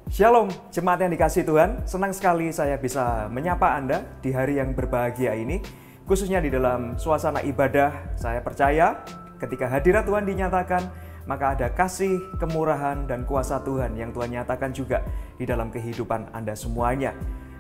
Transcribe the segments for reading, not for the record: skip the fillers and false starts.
Shalom, jemaat yang dikasihi Tuhan. Senang sekali saya bisa menyapa Anda di hari yang berbahagia ini, khususnya di dalam suasana ibadah. Saya percaya ketika hadirat Tuhan dinyatakan, maka ada kasih, kemurahan, dan kuasa Tuhan yang Tuhan nyatakan juga di dalam kehidupan Anda semuanya.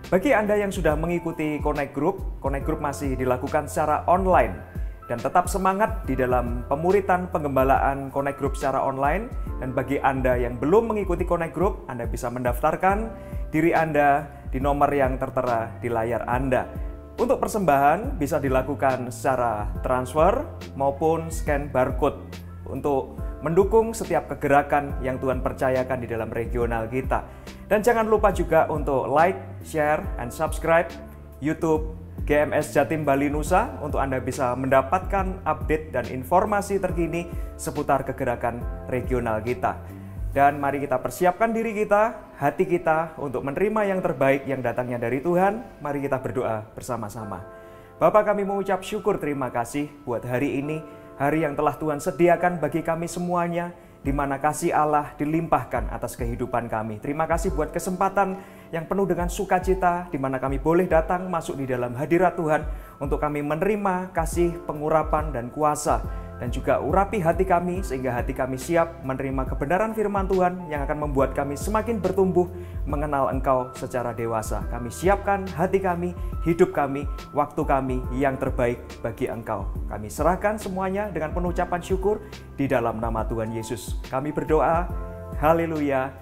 Bagi Anda yang sudah mengikuti Connect Group masih dilakukan secara online. Dan tetap semangat di dalam pemuritan penggembalaan Connect Group secara online. Dan bagi Anda yang belum mengikuti Connect Group, Anda bisa mendaftarkan diri Anda di nomor yang tertera di layar Anda. Untuk persembahan bisa dilakukan secara transfer maupun scan barcode untuk mendukung setiap kegerakan yang Tuhan percayakan di dalam regional kita. Dan jangan lupa juga untuk like, share, and subscribe YouTube GMS Jatim Bali Nusa untuk Anda bisa mendapatkan update dan informasi terkini seputar kegerakan regional kita. Dan mari kita persiapkan diri kita, hati kita untuk menerima yang terbaik yang datangnya dari Tuhan. Mari kita berdoa bersama-sama. Bapa, kami mengucap syukur terima kasih buat hari ini, hari yang telah Tuhan sediakan bagi kami semuanya, di mana kasih Allah dilimpahkan atas kehidupan kami. Terima kasih buat kesempatan yang penuh dengan sukacita, di mana kami boleh datang masuk di dalam hadirat Tuhan untuk kami menerima kasih, pengurapan, dan kuasa. Dan juga urapi hati kami sehingga hati kami siap menerima kebenaran firman Tuhan yang akan membuat kami semakin bertumbuh mengenal Engkau secara dewasa. Kami siapkan hati kami, hidup kami, waktu kami yang terbaik bagi Engkau. Kami serahkan semuanya dengan penuh ucapan syukur di dalam nama Tuhan Yesus. Kami berdoa, haleluya,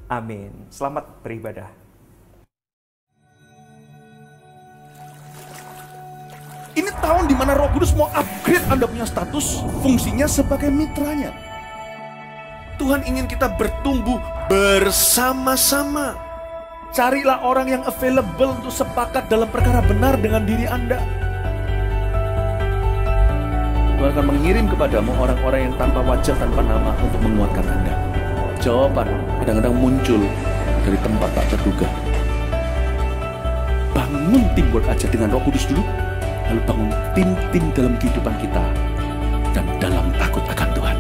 amin. Selamat beribadah. Ini tahun di mana Roh Kudus mau upgrade Anda punya status, fungsinya sebagai mitranya. Tuhan ingin kita bertumbuh bersama-sama. Carilah orang yang available untuk sepakat dalam perkara benar dengan diri Anda. Tuhan akan mengirim kepadamu orang-orang yang tanpa wajah, tanpa nama untuk menguatkan Anda. Jawaban kadang-kadang muncul dari tempat tak terduga. Bangun teamwork aja dengan Roh Kudus dulu. Lalu bangun tim-tim dalam kehidupan kita dan dalam takut akan Tuhan.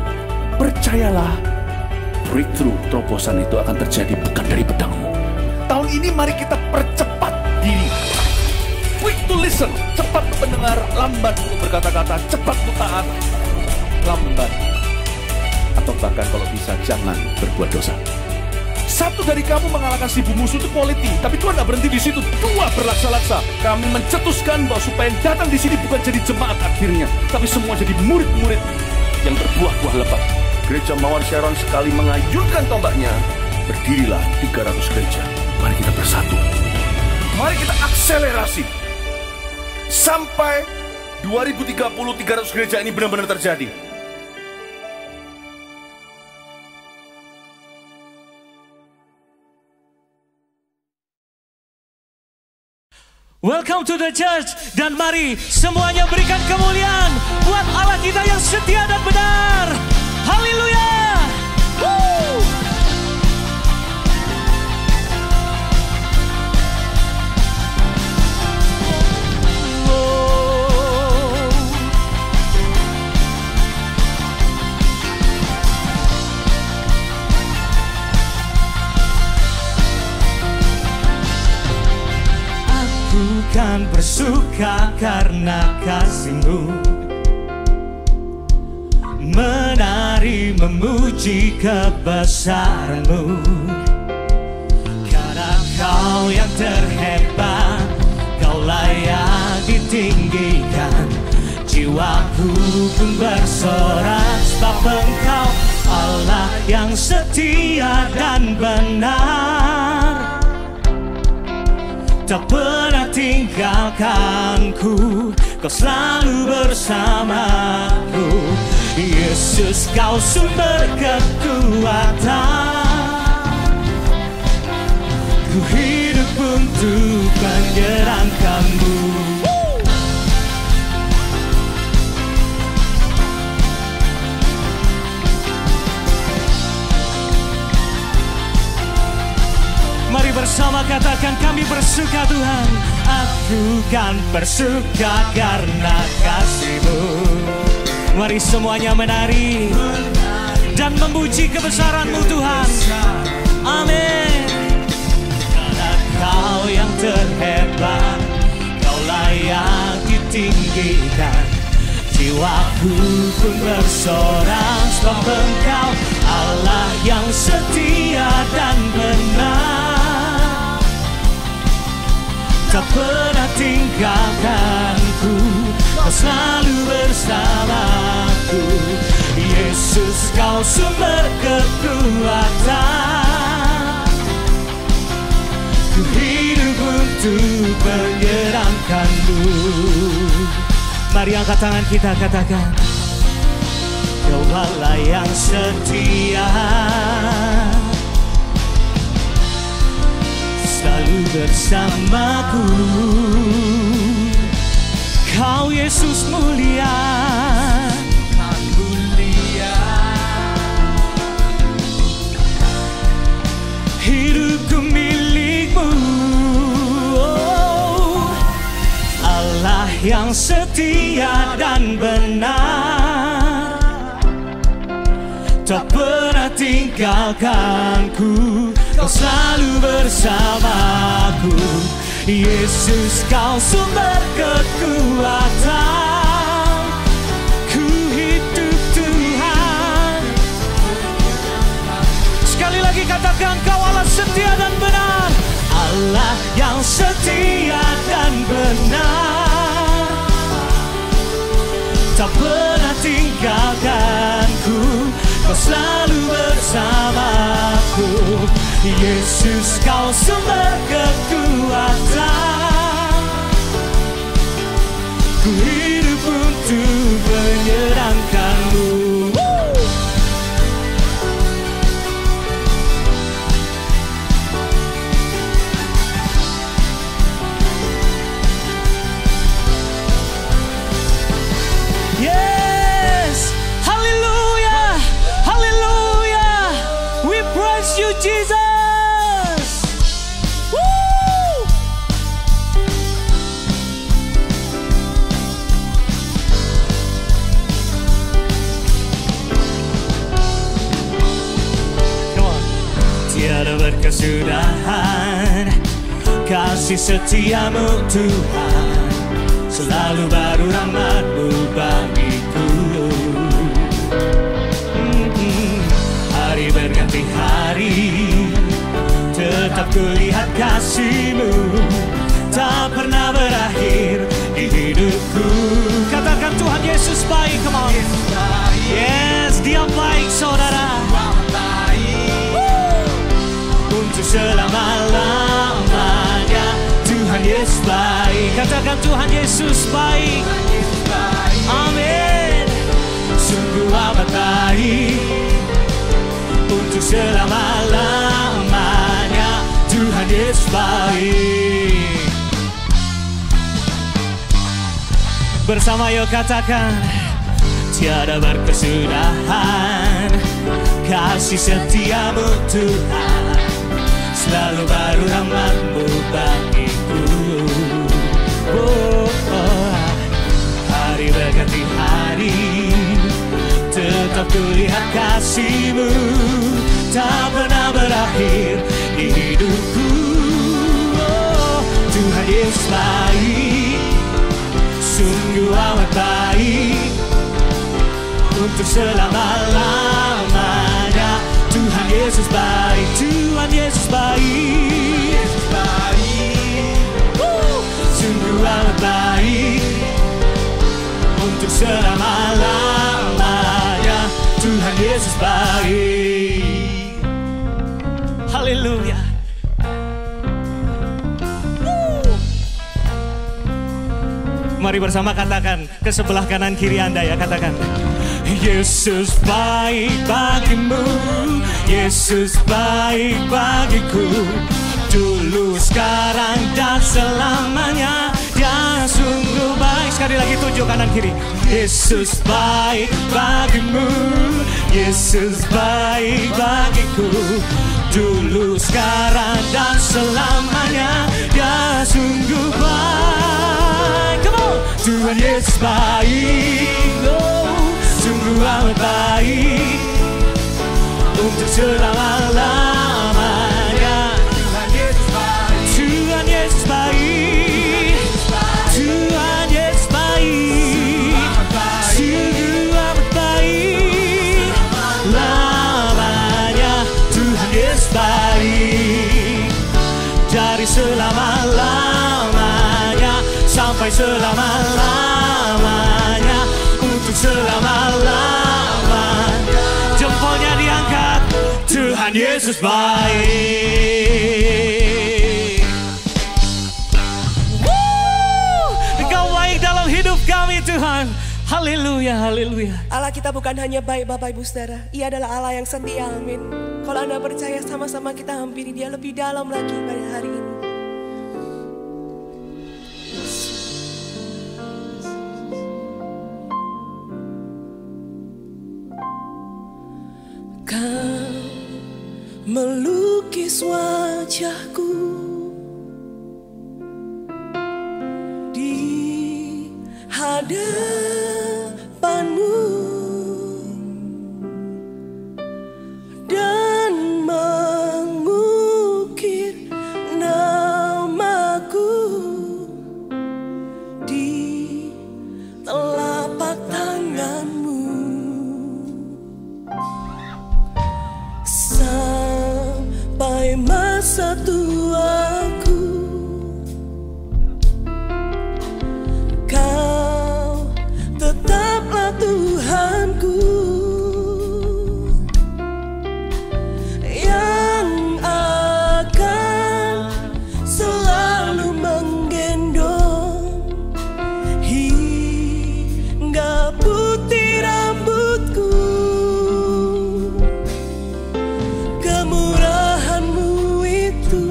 Percayalah, breakthrough, terobosan itu akan terjadi bukan dari pedangmu. Tahun ini mari kita percepat diri. Quick to listen, cepat untuk mendengar, lambat untuk berkata-kata, cepat untuk taat, lambat. Atau bahkan kalau bisa jangan berbuat dosa. Satu dari kamu mengalahkan 1000 musuh itu quality, tapi Tuhan tidak berhenti di situ. 2 berlaksa-laksa. Kami mencetuskan bahwa supaya yang datang di sini bukan jadi jemaat akhirnya, tapi semua jadi murid-murid yang berbuah-buah lebat. Gereja Mawar Sharon sekali mengayunkan tombaknya, berdirilah 300 gereja. Mari kita bersatu. Mari kita akselerasi sampai 2030 300 gereja ini benar-benar terjadi. Welcome to the church, dan mari semuanya berikan kemuliaan buat Allah kita yang setia dan benar. Haleluya. Bukan bersuka karena kasih-Mu, menari memuji kebesaran-Mu, karena Kau yang terhebat, Kau layak ditinggikan. Jiwaku pun bersorak sebab Engkau Allah yang setia dan benar. Tak pernah tinggalkanku, Kau selalu bersamaku. Yesus, Kau sumber kekuatan. Ku hidup untuk menyenangkan-Mu. Mari bersama katakan, kami bersuka Tuhan. Aku kan bersuka karena kasih-Mu. Mari semuanya menari dan memuji kebesaran-Mu Tuhan. Amin. tinggikan. Jiwaku pun bersorak sebab Engkau Allah yang setia dan benar, tak pernah tinggalkanku, Kau selalu bersamaku. Yesus, Kau sumber kekuatan, ku hidup untuk menyenangkan-Mu. Mari angkat tangan kita, katakan, Kau Allah yang setia, selalu bersamaku. Kau Yesus mulia, hidupku milik-Mu. Oh, Allah yang setia dan benar, tak pernah tinggalkanku, Kau selalu bersamaku. Yesus, Kau sumber kekuatan, ku hidup Tuhan. Sekali lagi katakan, Kau Allah setia dan benar, Allah yang setia dan benar, tak pernah tinggalkanku, Kau selalu bersamaku. Yesus, Kau sumber kekuatan, ku hidup untuk menyenangkan-Mu. Yes, hallelujah, hallelujah, we praise You Jesus. Tiada berkesudahan kasih setiamu Tuhan, selalu baru rahmat-Mu bagiku. Hari berganti hari, tetap kulihat kasih-Mu, tak pernah berakhir di hidupku. Katakan, Tuhan Yesus baik, come on. Yes, Dia baik, saudara. Untuk selama-lamanya Tuhan Yesus baik. Katakan, Tuhan Yesus baik. Amin. Sungguh amat baik. Untuk selama-lamanya Tuhan Yesus baik. Bersama yuk katakan, tiada berkesudahan kasih setiamu Tuhan, selalu baru rahmat-Mu bagiku. Oh, oh. Hari berganti hari, tetap kulihat kasih-Mu, tak pernah berakhir di hidupku. Oh, Tuhan Yesus baik, sungguh amat baik. Untuk selama-lamanya Tuhan Yesus baik, Tuhan Yesus baik, sungguh amat baik. Untuk selama-lamanya Tuhan Yesus baik. Haleluya. Mari bersama katakan ke sebelah kanan kiri Anda ya, katakan, Yesus baik bagimu, Yesus baik bagiku, dulu, sekarang, dan selamanya. Dia sungguh baik. Sekali lagi tunjuk kanan kiri. Yesus baik bagimu, Yesus baik bagiku, dulu, sekarang, dan selamanya. Dia sungguh baik. Come on. Tuhan Yesus baik, oh, sungguh amat baik. Untuk selama-lamanya Tuhan Yesus baik, Tuhan Yesus baik, Tuhan Yesus baik. baik. Dari selama-lamanya sampai selama-lamanya, untuk selama-lamanya. Jempolnya diangkat, Tuhan Yesus baik. Engkau baik dalam hidup kami Tuhan. Haleluya, haleluya. Allah kita bukan hanya baik Bapak Ibu Saudara, Ia adalah Allah yang setia, amin. Kalau Anda percaya, sama-sama kita hampiri Dia lebih dalam lagi pada hari ini. Kau melukis wajahku di hadapanmu dan mengukir namaku di telapak tanganmu. Sampai masa tuaku, Kau tetaplah Tuhanku, yang akan selalu menggendong hingga putih rambutku. Kemurahan-Mu itu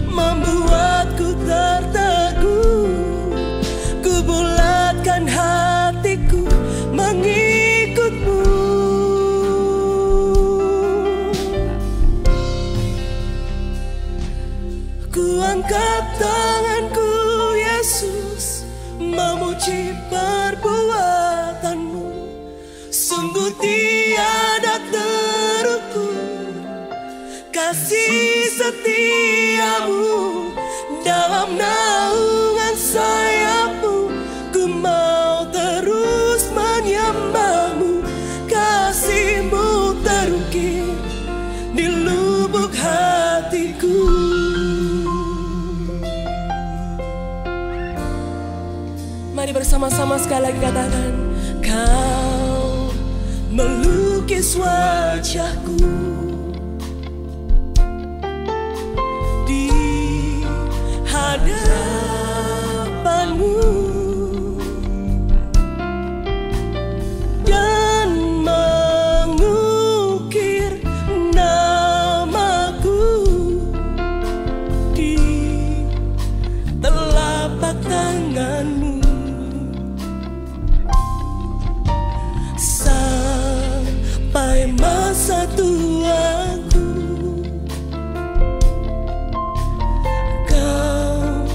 membuatku terteguh. Ku bulatkan hatiku mengikut-Mu. Ku angkat tanganku Yesus, memuji perbuatan-Mu. Sungguh tiada terukur kasih setia-Mu. Dalam naungan sayap-Mu ku mau terus menyembah-Mu. Kasih-Mu terukir di lubuk hatiku. Mari bersama-sama sekali lagi katakan, Kau melukis wajahku di hadapan-Mu dan mengukir namaku di telapak tangan-Mu. Sampai masa tuaku, Kau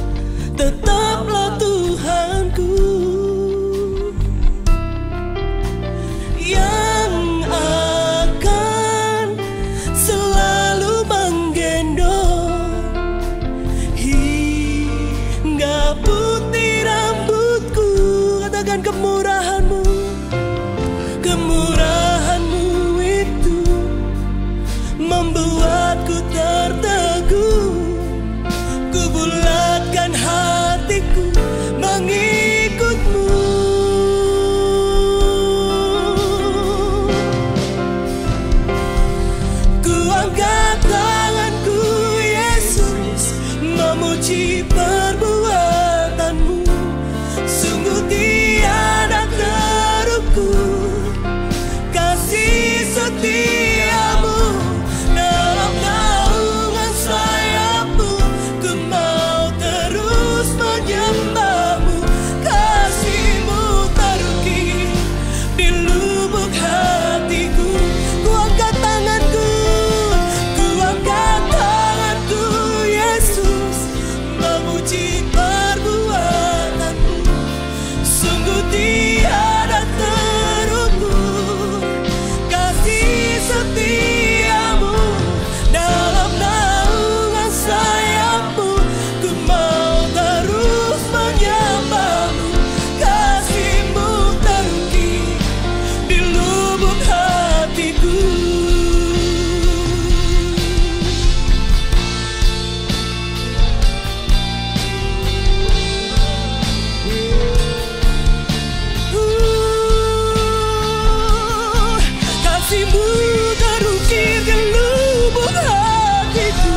hatiku.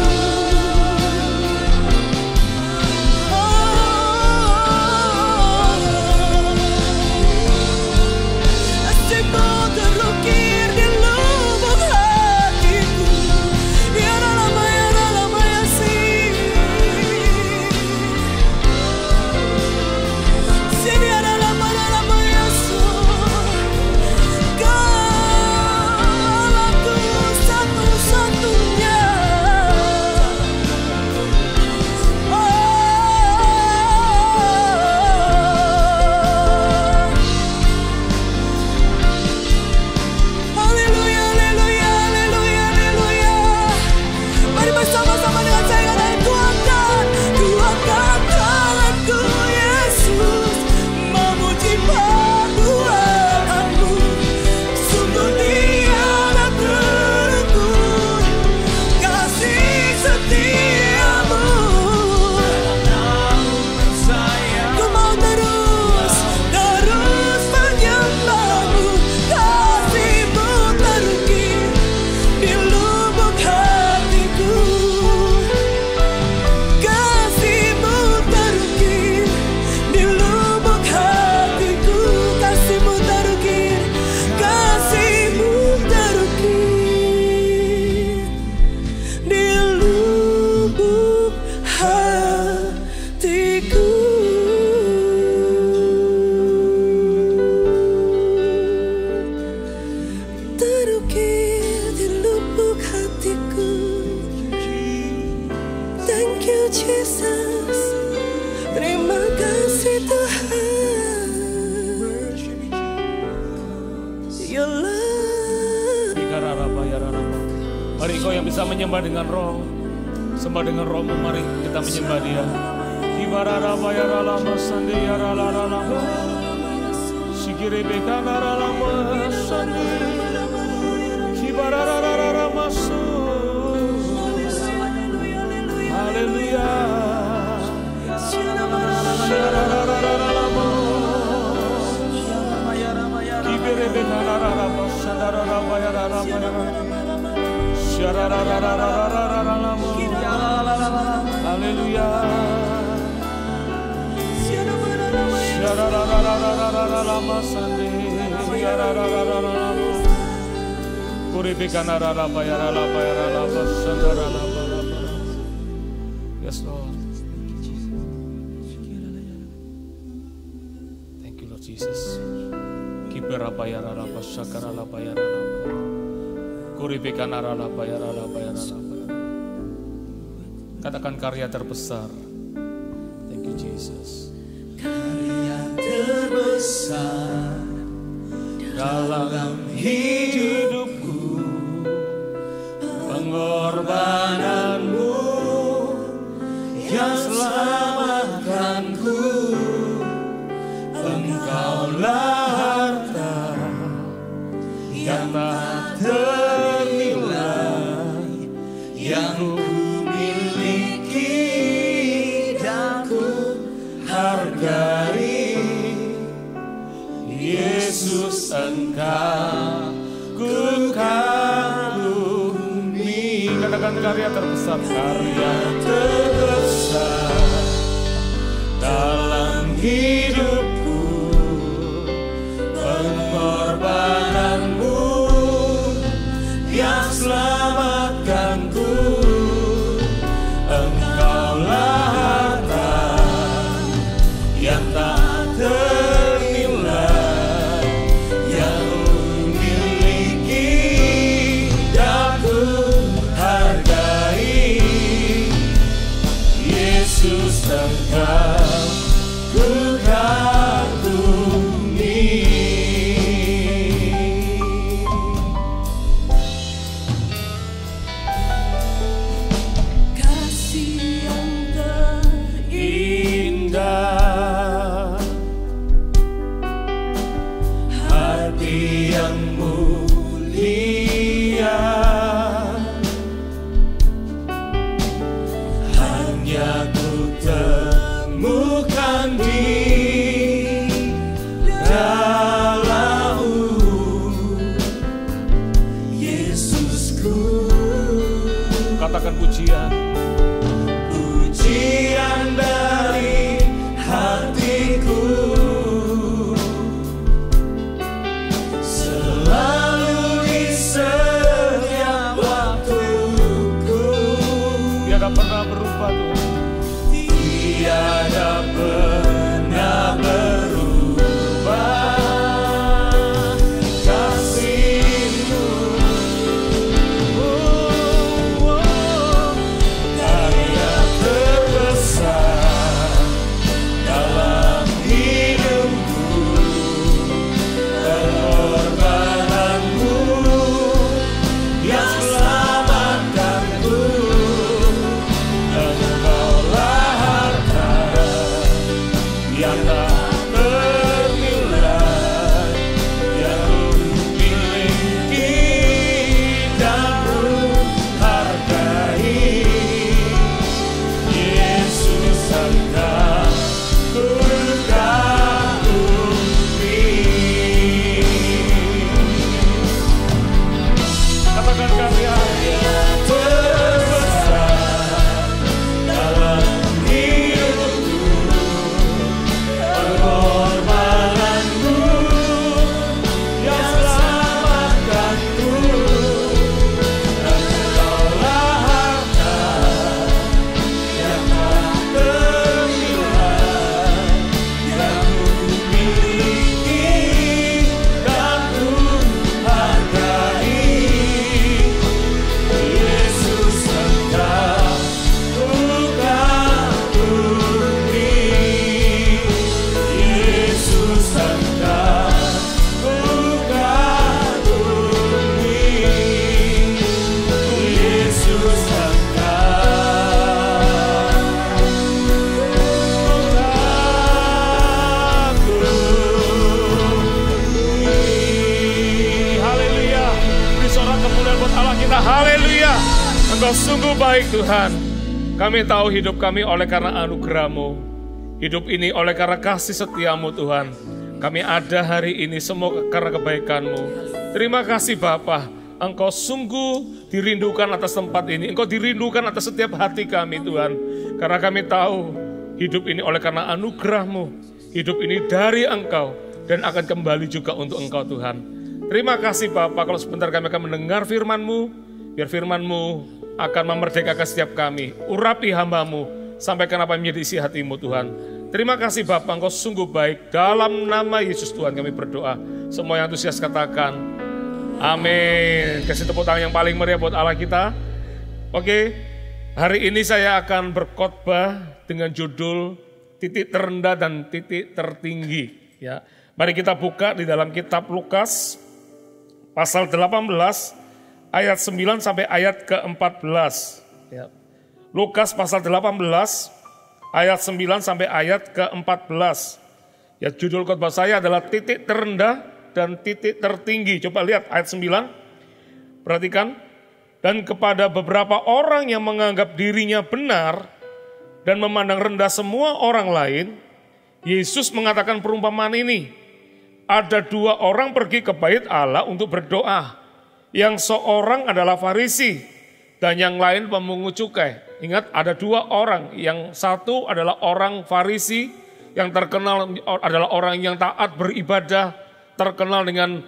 Kasih-Mu terukir di lubuk hatiku. Ya dalam sih. Sini dalam Yesus. Allahku satu-satunya. Haleluya, haleluya, haleluya, haleluya. Mari bersama-sama dengan saya katakan, kuatkan tanganku Yesus, memuji perbuatanmu. Sungguh tiada terukur kasih setiamu. Ku mau terus menyembahmu. Kasih-Mu terukir di lubuk hatiku. Kasih-Mu terukir di lubuk hatiku. Kasih-Mu terukir, kasih-Mu terukir di lubuk hatiku. Terukir di lubuk hatiku. Thank you Jesus. Terima kasih Tuhan. Your love. Mari kau yang bisa menyembah dengan roh, sembah dengan rohmu, mari kita menyembah Dia. Haleluya. Haleluya. Yes, Lord. Thank you, Lord Jesus. Katakan karya terbesar. Thank you, Jesus. Karya terbesar dalam hidupku, pengorbananmu yang selamatkanku. Engkaulah harta yang tak ternilai yang ku miliki dan ku hargai. Yesus, Engkau ku kagumi. Katakan karya terbesar. Karya terbesar dalam hidupku, pengorbananmu yang selamatkanku. Engkaulah harta yang tak ternilai yang kumiliki dan ku hargai. Yesus, Engkau ku kagumi. Kasih yang Indah, hati yang mulia, hanya ku temukan di dalam-Mu, Yesusku. Katakan pujian. Pujian dari hatiku, selalu di setiap waktuku. Tiada pernah berubah Tuhan. Tiada pernah berubah kasih-Mu. Karya terbesar dalam hidupku, pengorbanan-Mu yang selamatkanku. Engkaulah harta yang tak ternilai, yang ku miliki dan ku hargai. Yesus akan ku kagumi. Katakan karya terbesar dalam hidupku, pengorbanan-Mu yang selamatkanku. Engkaulah harta yang tak ternilai, yang ku miliki dan ku hargai. Yesus akan ku kagumi. Yesus akan ku kagumi. Yesus kagumi. Haleluya. Beri sorak kemuliaan buat Allah kita. Haleluya. Engkau sungguh baik Tuhan. Kami tahu hidup kami oleh karena anugerah-Mu. Hidup ini oleh karena kasih setia-Mu Tuhan. Kami ada hari ini semua karena kebaikan-Mu. Terima kasih Bapa. Engkau sungguh dirindukan atas tempat ini. Engkau dirindukan atas setiap hati kami Tuhan. Karena kami tahu hidup ini oleh karena anugerah-Mu. Hidup ini dari Engkau dan akan kembali juga untuk Engkau Tuhan. Terima kasih Bapa. Kalau sebentar kami akan mendengar firman-Mu. Biar firman-Mu akan memerdekakan setiap kami. Urapi hamba-Mu. Sampaikan apa yang menjadi isi hati-Mu Tuhan. Terima kasih Bapa, Engkau sungguh baik. Dalam nama Yesus Tuhan kami berdoa. Semua yang antusias katakan amin. Kasih tepuk tangan yang paling meriah buat Allah kita. Oke, hari ini saya akan berkhotbah dengan judul titik terendah dan titik tertinggi. Ya, mari kita buka di dalam kitab Lukas pasal 18 ayat 9 sampai ayat ke-14. Ya. Lukas pasal 18 ayat 9 sampai ayat ke-14. Ya, judul khotbah saya adalah titik terendah dan titik tertinggi. Coba lihat ayat 9. Perhatikan. Dan kepada beberapa orang yang menganggap dirinya benar dan memandang rendah semua orang lain, Yesus mengatakan perumpamaan ini. Ada dua orang pergi ke bait Allah untuk berdoa. Yang seorang adalah Farisi dan yang lain pemungut cukai. Ingat, ada dua orang. Yang satu adalah orang Farisi yang terkenal adalah orang yang taat beribadah, terkenal dengan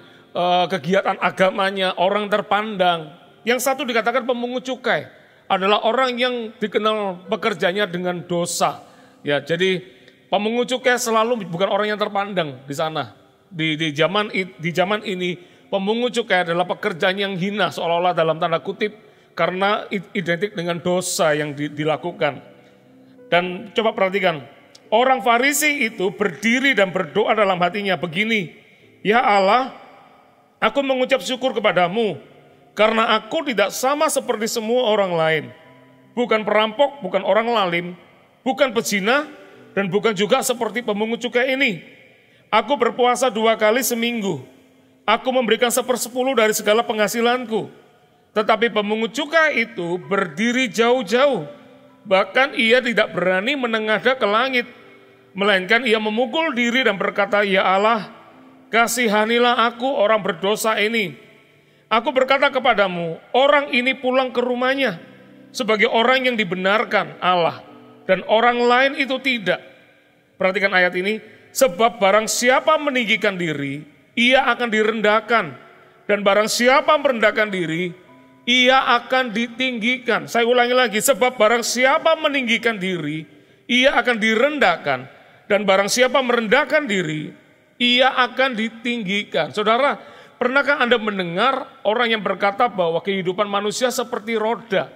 kegiatan agamanya, orang terpandang. Yang satu dikatakan pemungut cukai, adalah orang yang dikenal pekerjanya dengan dosa. Ya, jadi pemungut cukai selalu bukan orang yang terpandang di sana. Di zaman ini pemungut cukai adalah pekerjaan yang hina, seolah-olah dalam tanda kutip, karena identik dengan dosa yang dilakukan. Dan coba perhatikan, orang Farisi itu berdiri dan berdoa dalam hatinya begini, ya Allah, aku mengucap syukur kepadamu, karena aku tidak sama seperti semua orang lain. Bukan perampok, bukan orang lalim, bukan pezina, dan bukan juga seperti pemungut cukai ini. Aku berpuasa 2 kali seminggu. Aku memberikan 1/10 dari segala penghasilanku. Tetapi pemungut cukai itu berdiri jauh-jauh. Bahkan ia tidak berani menengadah ke langit. Melainkan ia memukul diri dan berkata, ya Allah, kasihanilah aku orang berdosa ini. Aku berkata kepadamu, orang ini pulang ke rumahnya sebagai orang yang dibenarkan Allah dan orang lain itu tidak. Perhatikan ayat ini, sebab barang siapa meninggikan diri, ia akan direndahkan, dan barang siapa merendahkan diri, ia akan ditinggikan. Saya ulangi lagi, sebab barang siapa meninggikan diri, ia akan direndahkan, dan barang siapa merendahkan diri, ia akan ditinggikan. Saudara, pernahkah Anda mendengar orang yang berkata bahwa kehidupan manusia seperti roda,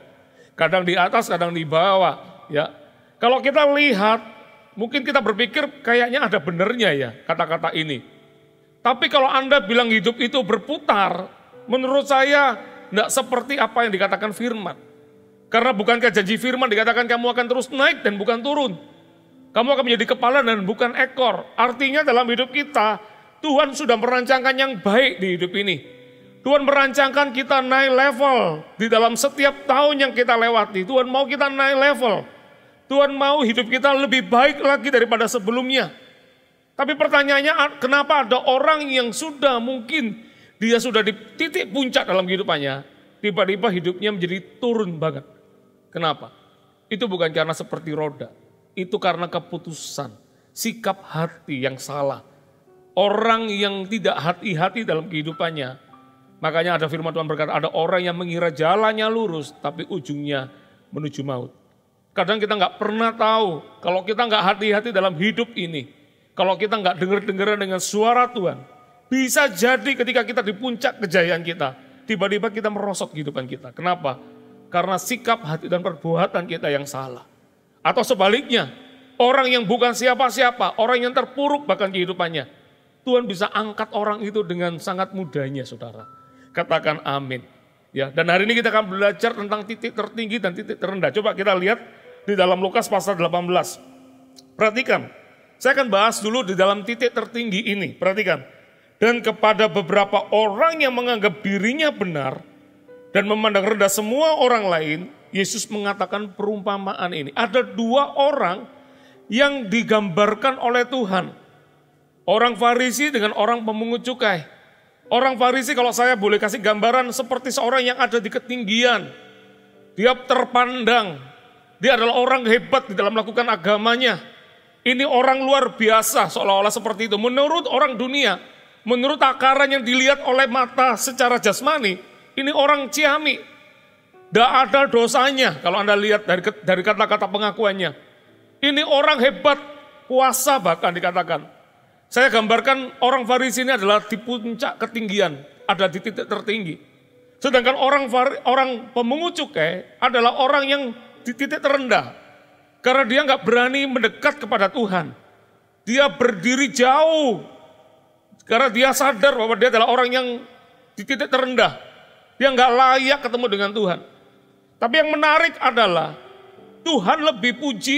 kadang di atas, kadang di bawah, ya? Kalau kita lihat, mungkin kita berpikir kayaknya ada benernya ya kata-kata ini. Tapi kalau Anda bilang hidup itu berputar, menurut saya tidak seperti apa yang dikatakan firman. Karena bukankah janji firman dikatakan kamu akan terus naik dan bukan turun. Kamu akan menjadi kepala dan bukan ekor. Artinya dalam hidup kita, Tuhan sudah merancangkan yang baik di hidup ini. Tuhan merancangkan kita naik level di dalam setiap tahun yang kita lewati. Tuhan mau kita naik level. Tuhan mau hidup kita lebih baik lagi daripada sebelumnya. Tapi pertanyaannya, kenapa ada orang yang sudah mungkin dia sudah di titik puncak dalam kehidupannya, tiba-tiba hidupnya menjadi turun banget. Kenapa? Itu bukan karena seperti roda. Itu karena keputusan, sikap hati yang salah. Orang yang tidak hati-hati dalam kehidupannya. Makanya ada firman Tuhan berkata, ada orang yang mengira jalannya lurus, tapi ujungnya menuju maut. Kadang kita nggak pernah tahu, kalau kita nggak hati-hati dalam hidup ini, kalau kita nggak dengar-dengaran dengan suara Tuhan, bisa jadi ketika kita di puncak kejayaan kita, tiba-tiba kita merosot kehidupan kita. Kenapa? Karena sikap hati dan perbuatan kita yang salah. Atau sebaliknya, orang yang bukan siapa-siapa, orang yang terpuruk bahkan kehidupannya, Tuhan bisa angkat orang itu dengan sangat mudahnya, saudara. Katakan amin. Ya, dan hari ini kita akan belajar tentang titik tertinggi dan titik terendah. Coba kita lihat di dalam Lukas pasal 18. Perhatikan, saya akan bahas dulu di dalam titik tertinggi ini. Perhatikan, dan kepada beberapa orang yang menganggap dirinya benar dan memandang rendah semua orang lain, Yesus mengatakan perumpamaan ini. Ada dua orang yang digambarkan oleh Tuhan. Orang Farisi dengan orang pemungut cukai. Orang Farisi kalau saya boleh kasih gambaran seperti seorang yang ada di ketinggian. Dia terpandang. Dia adalah orang hebat di dalam melakukan agamanya. Ini orang luar biasa seolah-olah seperti itu. Menurut orang dunia, menurut takaran yang dilihat oleh mata secara jasmani, ini orang ciamik. Tidak ada dosanya kalau Anda lihat dari kata-kata pengakuannya. Ini orang hebat, kuasa bahkan dikatakan. Saya gambarkan orang Farisi ini adalah di puncak ketinggian, ada di titik tertinggi. Sedangkan orang pemungut cukai adalah orang yang di titik terendah. Karena dia nggak berani mendekat kepada Tuhan. Dia berdiri jauh. Karena dia sadar bahwa dia adalah orang yang di titik terendah. Dia nggak layak ketemu dengan Tuhan. Tapi yang menarik adalah Tuhan lebih puji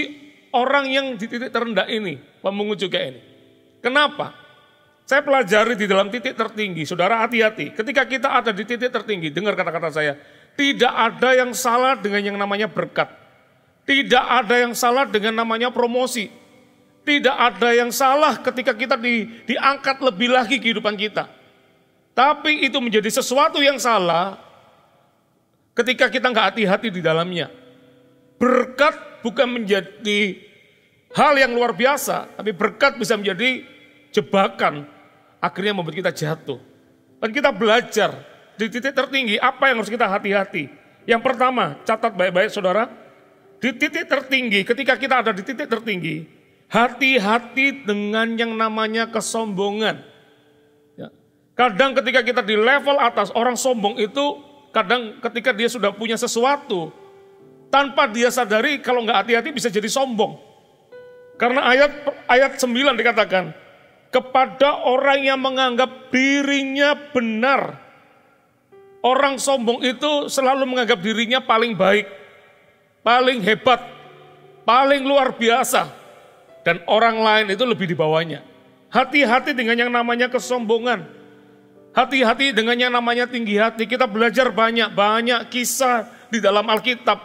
orang yang di titik terendah ini, pemungut cukai ini. Kenapa? Saya pelajari di dalam titik tertinggi, saudara hati-hati. Ketika kita ada di titik tertinggi, dengar kata-kata saya, tidak ada yang salah dengan yang namanya berkat. Tidak ada yang salah dengan namanya promosi. Tidak ada yang salah ketika kita diangkat lebih lagi kehidupan kita. Tapi itu menjadi sesuatu yang salah ketika kita nggak hati-hati di dalamnya. Berkat bukan menjadi hal yang luar biasa, tapi berkat bisa menjadi jebakan, akhirnya membuat kita jatuh. Dan kita belajar di titik tertinggi apa yang harus kita hati-hati. Yang pertama, catat baik-baik saudara, di titik tertinggi, ketika kita ada di titik tertinggi, hati-hati dengan yang namanya kesombongan. Ya. Kadang ketika kita di level atas, orang sombong itu kadang ketika dia sudah punya sesuatu, tanpa dia sadari kalau nggak hati-hati bisa jadi sombong. Karena ayat 9 dikatakan, kepada orang yang menganggap dirinya benar. Orang sombong itu selalu menganggap dirinya paling baik, paling hebat, paling luar biasa. Dan orang lain itu lebih di bawahnya. Hati-hati dengan yang namanya kesombongan. Hati-hati dengan yang namanya tinggi hati. Kita belajar banyak kisah di dalam Alkitab.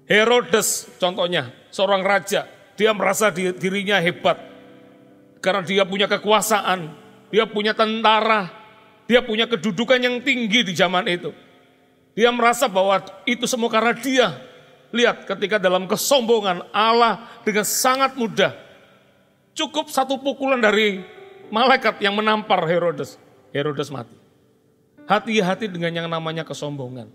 Herodes contohnya, seorang raja. Dia merasa dirinya hebat. Karena dia punya kekuasaan, dia punya tentara, dia punya kedudukan yang tinggi di zaman itu. Dia merasa bahwa itu semua karena dia. Lihat ketika dalam kesombongan Allah dengan sangat mudah. Cukup satu pukulan dari malaikat yang menampar Herodes. Herodes mati. Hati-hati dengan yang namanya kesombongan.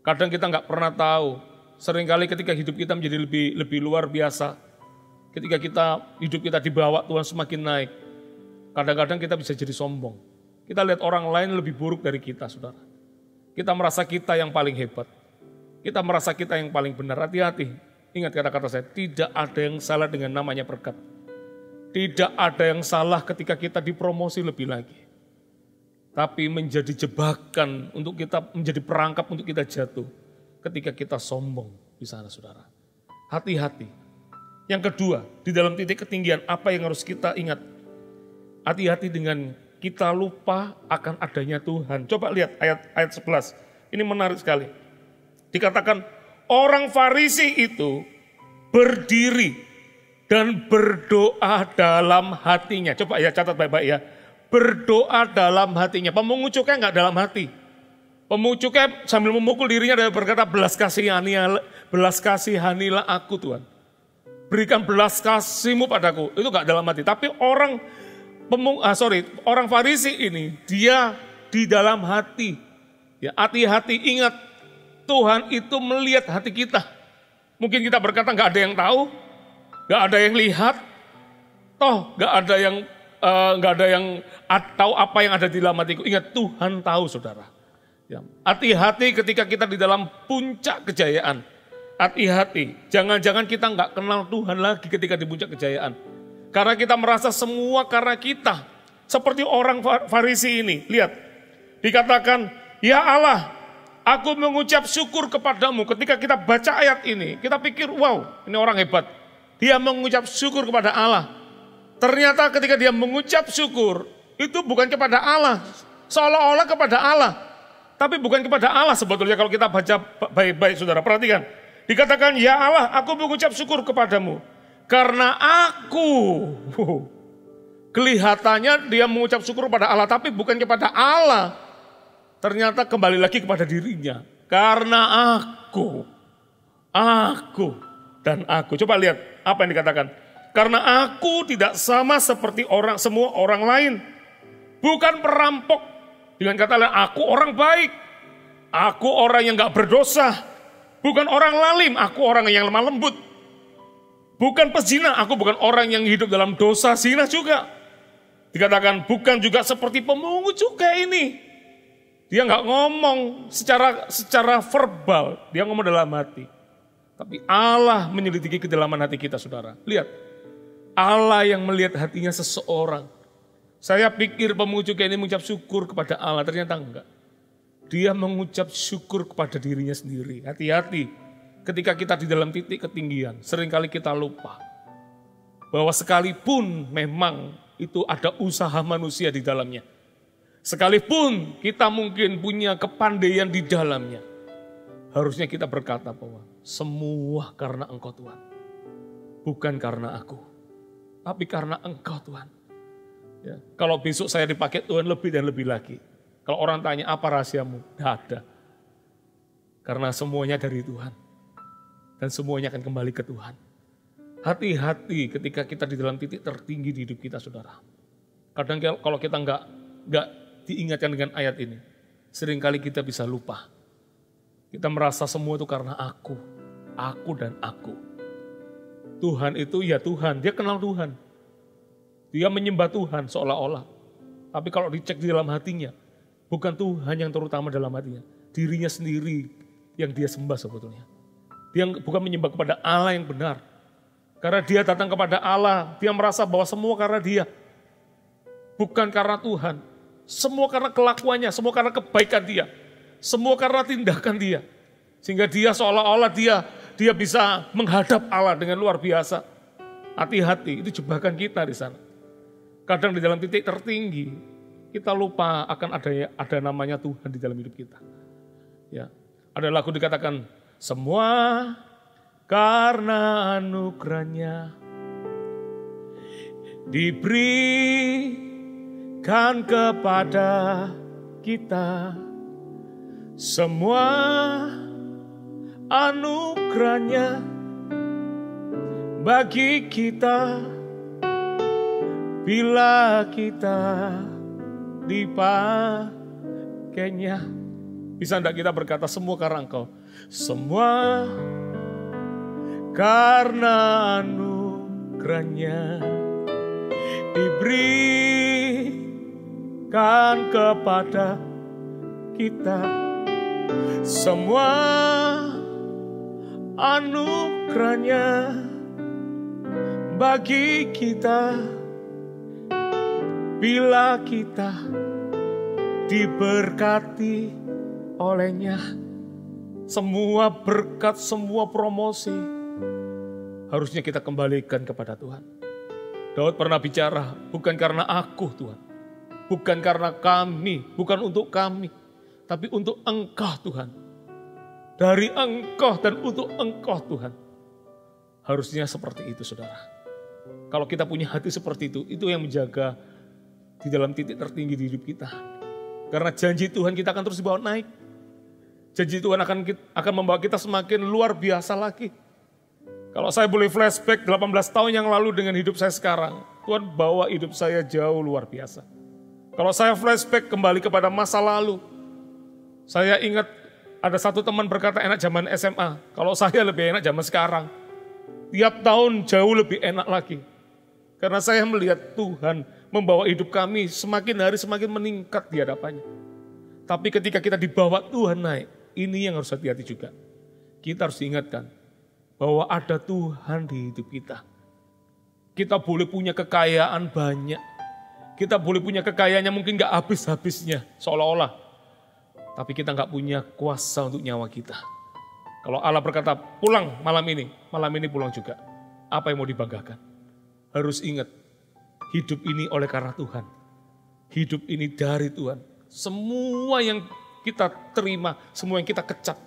Kadang kita nggak pernah tahu. Seringkali ketika hidup kita menjadi lebih luar biasa. Ketika hidup kita dibawa Tuhan semakin naik. Kadang-kadang kita bisa jadi sombong. Kita lihat orang lain lebih buruk dari kita, saudara. Kita merasa kita yang paling hebat. Kita merasa kita yang paling benar. Hati-hati. Ingat kata-kata saya, tidak ada yang salah dengan namanya berkat. Tidak ada yang salah ketika kita dipromosi lebih lagi. Tapi menjadi jebakan untuk kita, menjadi perangkap untuk kita jatuh. Ketika kita sombong di sana, saudara. Hati-hati. Yang kedua, di dalam titik ketinggian, apa yang harus kita ingat? Hati-hati dengan kita lupa akan adanya Tuhan. Coba lihat ayat 11. Ini menarik sekali. Dikatakan orang Farisi itu berdiri dan berdoa dalam hatinya. Coba ya catat baik-baik ya. Berdoa dalam hatinya. Pemungut cukai enggak dalam hati. Pemungut cukai sambil memukul dirinya dan berkata, belas kasihanilah aku Tuhan. Berikan belas kasih-Mu padaku. Itu enggak dalam hati. Tapi orang Farisi ini, dia di dalam hati. Ya, hati-hati, ingat, Tuhan itu melihat hati kita. Mungkin kita berkata nggak ada yang tahu, nggak ada yang lihat, toh nggak ada yang tahu apa yang ada di dalam hatiku. Ingat, Tuhan tahu, saudara. Ya, hati-hati ketika kita di dalam puncak kejayaan. Hati-hati, jangan-jangan kita nggak kenal Tuhan lagi ketika di puncak kejayaan. Karena kita merasa semua karena kita. Seperti orang Farisi ini. Lihat. Dikatakan, ya Allah, aku mengucap syukur kepadamu. Ketika kita baca ayat ini, kita pikir, wow, ini orang hebat. Dia mengucap syukur kepada Allah. Ternyata ketika dia mengucap syukur, itu bukan kepada Allah. Seolah-olah kepada Allah. Tapi bukan kepada Allah sebetulnya kalau kita baca baik-baik, saudara. Perhatikan. Dikatakan, ya Allah, aku mengucap syukur kepadamu. Karena aku, kelihatannya dia mengucap syukur kepada Allah, tapi bukan kepada Allah. Ternyata kembali lagi kepada dirinya. Karena aku, dan aku. Coba lihat apa yang dikatakan. Karena aku tidak sama seperti semua orang lain. Bukan perampok. Dengan kata lain, aku orang baik. Aku orang yang gak berdosa. Bukan orang lalim, aku orang yang lemah lembut. Bukan pezina, aku bukan orang yang hidup dalam dosa zina juga. Dikatakan bukan juga seperti pemungut cukai ini. Dia nggak ngomong secara verbal, dia ngomong dalam hati. Tapi Allah menyelidiki kedalaman hati kita, saudara. Lihat, Allah yang melihat hatinya seseorang. Saya pikir pemungut cukai ini mengucap syukur kepada Allah, ternyata enggak. Dia mengucap syukur kepada dirinya sendiri. Hati-hati. Ketika kita di dalam titik ketinggian, seringkali kita lupa bahwa sekalipun memang itu ada usaha manusia di dalamnya. Sekalipun kita mungkin punya kepandaian di dalamnya, harusnya kita berkata bahwa semua karena Engkau Tuhan. Bukan karena aku, tapi karena Engkau Tuhan. Ya, kalau besok saya dipakai Tuhan lebih dan lebih lagi. Kalau orang tanya apa rahasiamu, tidak ada. Karena semuanya dari Tuhan. Dan semuanya akan kembali ke Tuhan. Hati-hati ketika kita di dalam titik tertinggi di hidup kita, saudara. Kadang kalau kita nggak diingatkan dengan ayat ini, seringkali kita bisa lupa. Kita merasa semua itu karena aku dan aku. Tuhan itu ya Tuhan, dia kenal Tuhan. Dia menyembah Tuhan seolah-olah. Tapi kalau dicek di dalam hatinya, bukan Tuhan yang terutama dalam hatinya. Dirinya sendiri yang dia sembah sebetulnya. Dia bukan menyembah kepada Allah yang benar. Karena dia datang kepada Allah, dia merasa bahwa semua karena dia. Bukan karena Tuhan. Semua karena kelakuannya, semua karena kebaikan dia. Semua karena tindakan dia. Sehingga dia seolah-olah dia bisa menghadap Allah dengan luar biasa. Hati-hati, itu jebakan kita di sana. Kadang di dalam titik tertinggi, kita lupa akan ada namanya Tuhan di dalam hidup kita. Ya, ada lagu dikatakan, semua karena anugerahnya diberikan kepada kita. semua anugerahnya bagi kita bila kita dipakainya. Bisa enggak kita berkata semua karena Engkau? Semua karena anugerahnya diberikan kepada kita. Semua anugerahnya bagi kita bila kita diberkati olehnya. Semua berkat, semua promosi harusnya kita kembalikan kepada Tuhan. Daud pernah bicara, bukan karena aku Tuhan, bukan karena kami, bukan untuk kami, tapi untuk Engkau Tuhan. Dari Engkau dan untuk Engkau Tuhan. Harusnya seperti itu saudara. Kalau kita punya hati seperti itu yang menjaga di dalam titik tertinggi di hidup kita. Karena janji Tuhan kita akan terus dibawa naik. Janji Tuhan akan membawa kita semakin luar biasa lagi. Kalau saya boleh flashback 18 tahun yang lalu dengan hidup saya sekarang, Tuhan bawa hidup saya jauh luar biasa. Kalau saya flashback kembali kepada masa lalu, saya ingat ada satu teman berkata enak zaman SMA, kalau saya lebih enak zaman sekarang. Tiap tahun jauh lebih enak lagi. Karena saya melihat Tuhan membawa hidup kami semakin hari semakin meningkat di hadapannya. Tapi ketika kita dibawa Tuhan naik, ini yang harus hati-hati juga. Kita harus diingatkan bahwa ada Tuhan di hidup kita. Kita boleh punya kekayaan banyak. Kita boleh punya kekayaan yang mungkin gak habis-habisnya seolah-olah. Tapi kita gak punya kuasa untuk nyawa kita. Kalau Allah berkata pulang malam ini pulang juga. Apa yang mau dibanggakan? Harus ingat, hidup ini oleh karena Tuhan. Hidup ini dari Tuhan. Semua yang kita terima, semua yang kita kecap,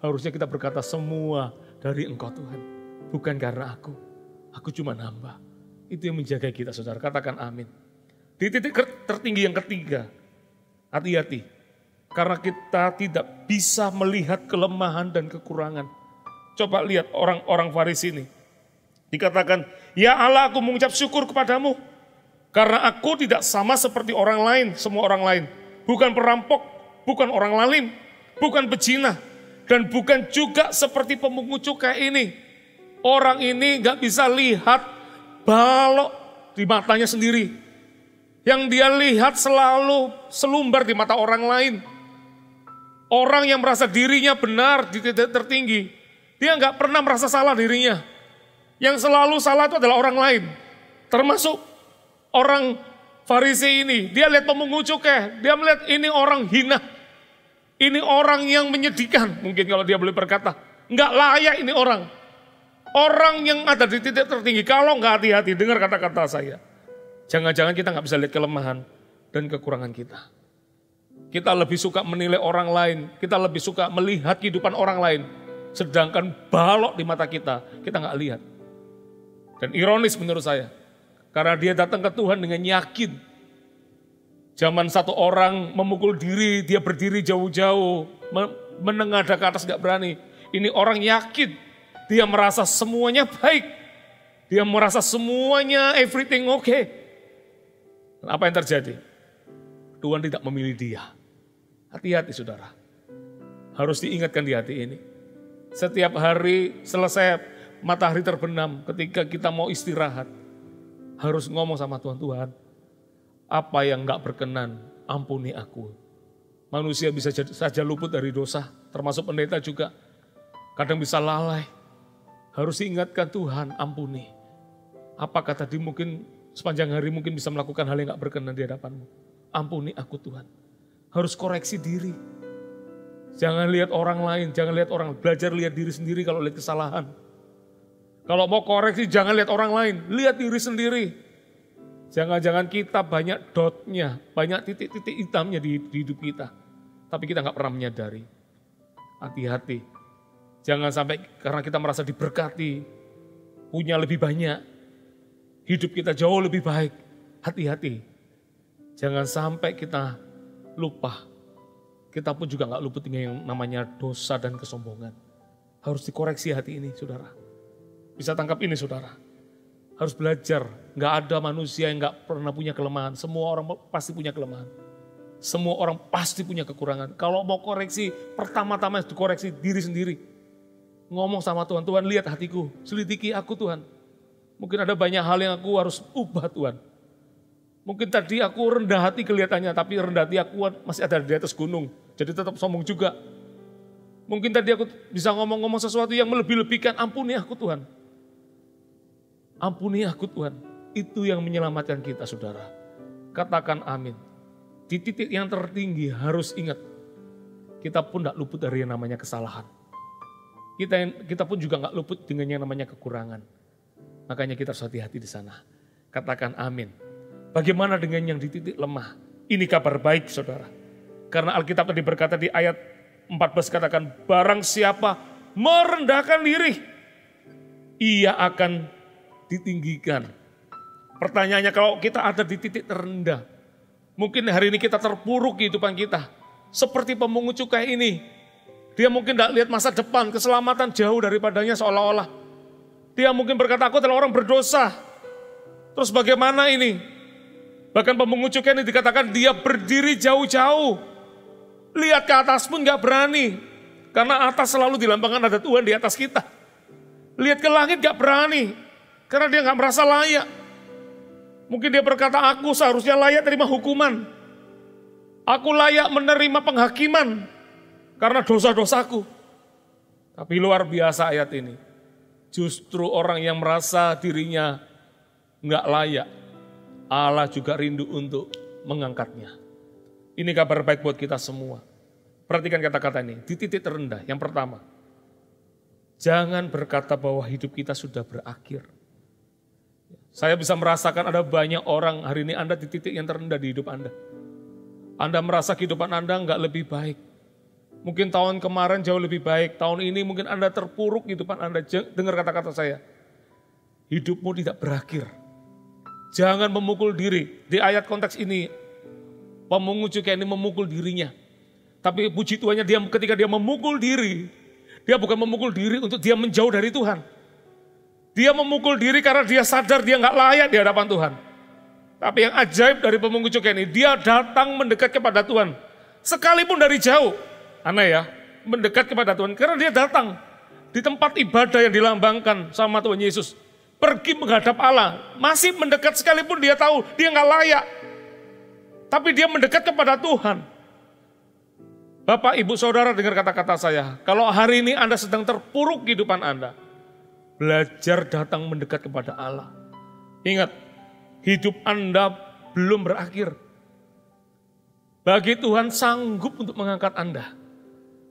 harusnya kita berkata semua dari Engkau Tuhan. Bukan karena aku cuma hamba. Itu yang menjaga kita saudara, katakan amin. Di titik tertinggi yang ketiga, hati-hati. Karena kita tidak bisa melihat kelemahan dan kekurangan. Coba lihat orang-orang Farisi ini. Dikatakan, ya Allah aku mengucap syukur kepadamu. Karena aku tidak sama seperti orang lain, semua orang lain. Bukan perampok, bukan orang lalim, bukan pezina. Dan bukan juga seperti pemungut cukai ini. Orang ini gak bisa lihat balok di matanya sendiri. Yang dia lihat selalu selumbar di mata orang lain. Orang yang merasa dirinya benar di titik tertinggi. Dia gak pernah merasa salah dirinya. Yang selalu salah itu adalah orang lain. Termasuk orang Farisi ini. Dia lihat pemungut cukai. Dia melihat ini orang hina. Ini orang yang menyedihkan. Mungkin kalau dia boleh berkata. Nggak layak ini orang. Orang yang ada di titik tertinggi. Kalau nggak hati-hati dengar kata-kata saya. Jangan-jangan kita nggak bisa lihat kelemahan dan kekurangan kita. Kita lebih suka menilai orang lain. Kita lebih suka melihat kehidupan orang lain. Sedangkan balok di mata kita nggak lihat. Dan ironis menurut saya. Karena dia datang ke Tuhan dengan yakin. Zaman satu orang memukul diri, dia berdiri jauh-jauh. Menengadah ke atas gak berani. Ini orang yakin. Dia merasa semuanya baik. Dia merasa semuanya everything okay. Apa yang terjadi? Tuhan tidak memilih dia. Hati-hati saudara. Harus diingatkan di hati ini. Setiap hari selesai matahari terbenam ketika kita mau istirahat. Harus ngomong sama Tuhan, Tuhan, apa yang gak berkenan, ampuni aku. Manusia bisa saja luput dari dosa, termasuk pendeta juga. Kadang bisa lalai. Harus diingatkan Tuhan, ampuni. Apakah tadi mungkin sepanjang hari mungkin bisa melakukan hal yang gak berkenan di hadapanmu. Ampuni aku Tuhan. Harus koreksi diri. Jangan lihat orang lain, jangan lihat orang. Belajar lihat diri sendiri kalau lihat kesalahan. Kalau mau koreksi jangan lihat orang lain, lihat diri sendiri. Jangan-jangan kita banyak dotnya, banyak titik-titik hitamnya di hidup kita. Tapi kita gak pernah menyadari. Hati-hati. Jangan sampai karena kita merasa diberkati, punya lebih banyak, hidup kita jauh lebih baik. Hati-hati. Jangan sampai kita lupa kita pun juga nggak luput dengan yang namanya dosa dan kesombongan. Harus dikoreksi hati ini, saudara. Bisa tangkap ini, saudara. Harus belajar, nggak ada manusia yang nggak pernah punya kelemahan. Semua orang pasti punya kelemahan. Semua orang pasti punya kekurangan. Kalau mau koreksi, pertama-tama dikoreksi diri sendiri. Ngomong sama Tuhan, Tuhan lihat hatiku, selidiki aku Tuhan. Mungkin ada banyak hal yang aku harus ubah Tuhan. Mungkin tadi aku rendah hati kelihatannya, tapi rendah hati aku masih ada di atas gunung. Jadi tetap sombong juga. Mungkin tadi aku bisa ngomong-ngomong sesuatu yang melebih-lebihkan, ampuni aku Tuhan. Ampuni aku Tuhan. Itu yang menyelamatkan kita, saudara. Katakan amin. Di titik yang tertinggi harus ingat, kita pun tidak luput dari yang namanya kesalahan. Kita pun juga nggak luput dengan yang namanya kekurangan. Makanya kita harus hati-hati di sana. Katakan amin. Bagaimana dengan yang di titik lemah? Ini kabar baik, saudara. Karena Alkitab tadi berkata di ayat 14 katakan, barang siapa merendahkan diri, ia akan ditinggikan. Pertanyaannya, kalau kita ada di titik terendah, mungkin hari ini kita terpuruk kehidupan kita. Seperti pemungut cukai ini. Dia mungkin tidak lihat masa depan, keselamatan jauh daripadanya seolah-olah. Dia mungkin berkata, aku adalah orang berdosa. Terus bagaimana ini? Bahkan pemungut cukai ini dikatakan dia berdiri jauh-jauh. Lihat ke atas pun gak berani. Karena atas selalu dilambangkan ada Tuhan di atas kita. Lihat ke langit gak berani. Karena dia gak merasa layak. Mungkin dia berkata, aku seharusnya layak terima hukuman. Aku layak menerima penghakiman karena dosa-dosaku. Tapi luar biasa ayat ini. Justru orang yang merasa dirinya nggak layak, Allah juga rindu untuk mengangkatnya. Ini kabar baik buat kita semua. Perhatikan kata-kata ini, di titik terendah. Yang pertama, jangan berkata bahwa hidup kita sudah berakhir. Saya bisa merasakan ada banyak orang hari ini Anda di titik yang terendah di hidup Anda. Anda merasa kehidupan Anda nggak lebih baik. Mungkin tahun kemarin jauh lebih baik. Tahun ini mungkin Anda terpuruk kehidupan Anda. Dengar kata-kata saya. Hidupmu tidak berakhir. Jangan memukul diri. Di ayat konteks ini, pemungut cukai ini memukul dirinya. Tapi puji Tuhannya ketika dia memukul diri, dia bukan memukul diri untuk dia menjauh dari Tuhan. Dia memukul diri karena dia sadar dia nggak layak di hadapan Tuhan. Tapi yang ajaib dari pemungut cukai ini, dia datang mendekat kepada Tuhan. Sekalipun dari jauh. Aneh ya, mendekat kepada Tuhan. Karena dia datang di tempat ibadah yang dilambangkan sama Tuhan Yesus. Pergi menghadap Allah. Masih mendekat sekalipun dia tahu dia nggak layak. Tapi dia mendekat kepada Tuhan. Bapak, Ibu, Saudara dengar kata-kata saya. Kalau hari ini Anda sedang terpuruk kehidupan Anda, belajar datang mendekat kepada Allah. Ingat, hidup Anda belum berakhir. Bagi Tuhan sanggup untuk mengangkat Anda.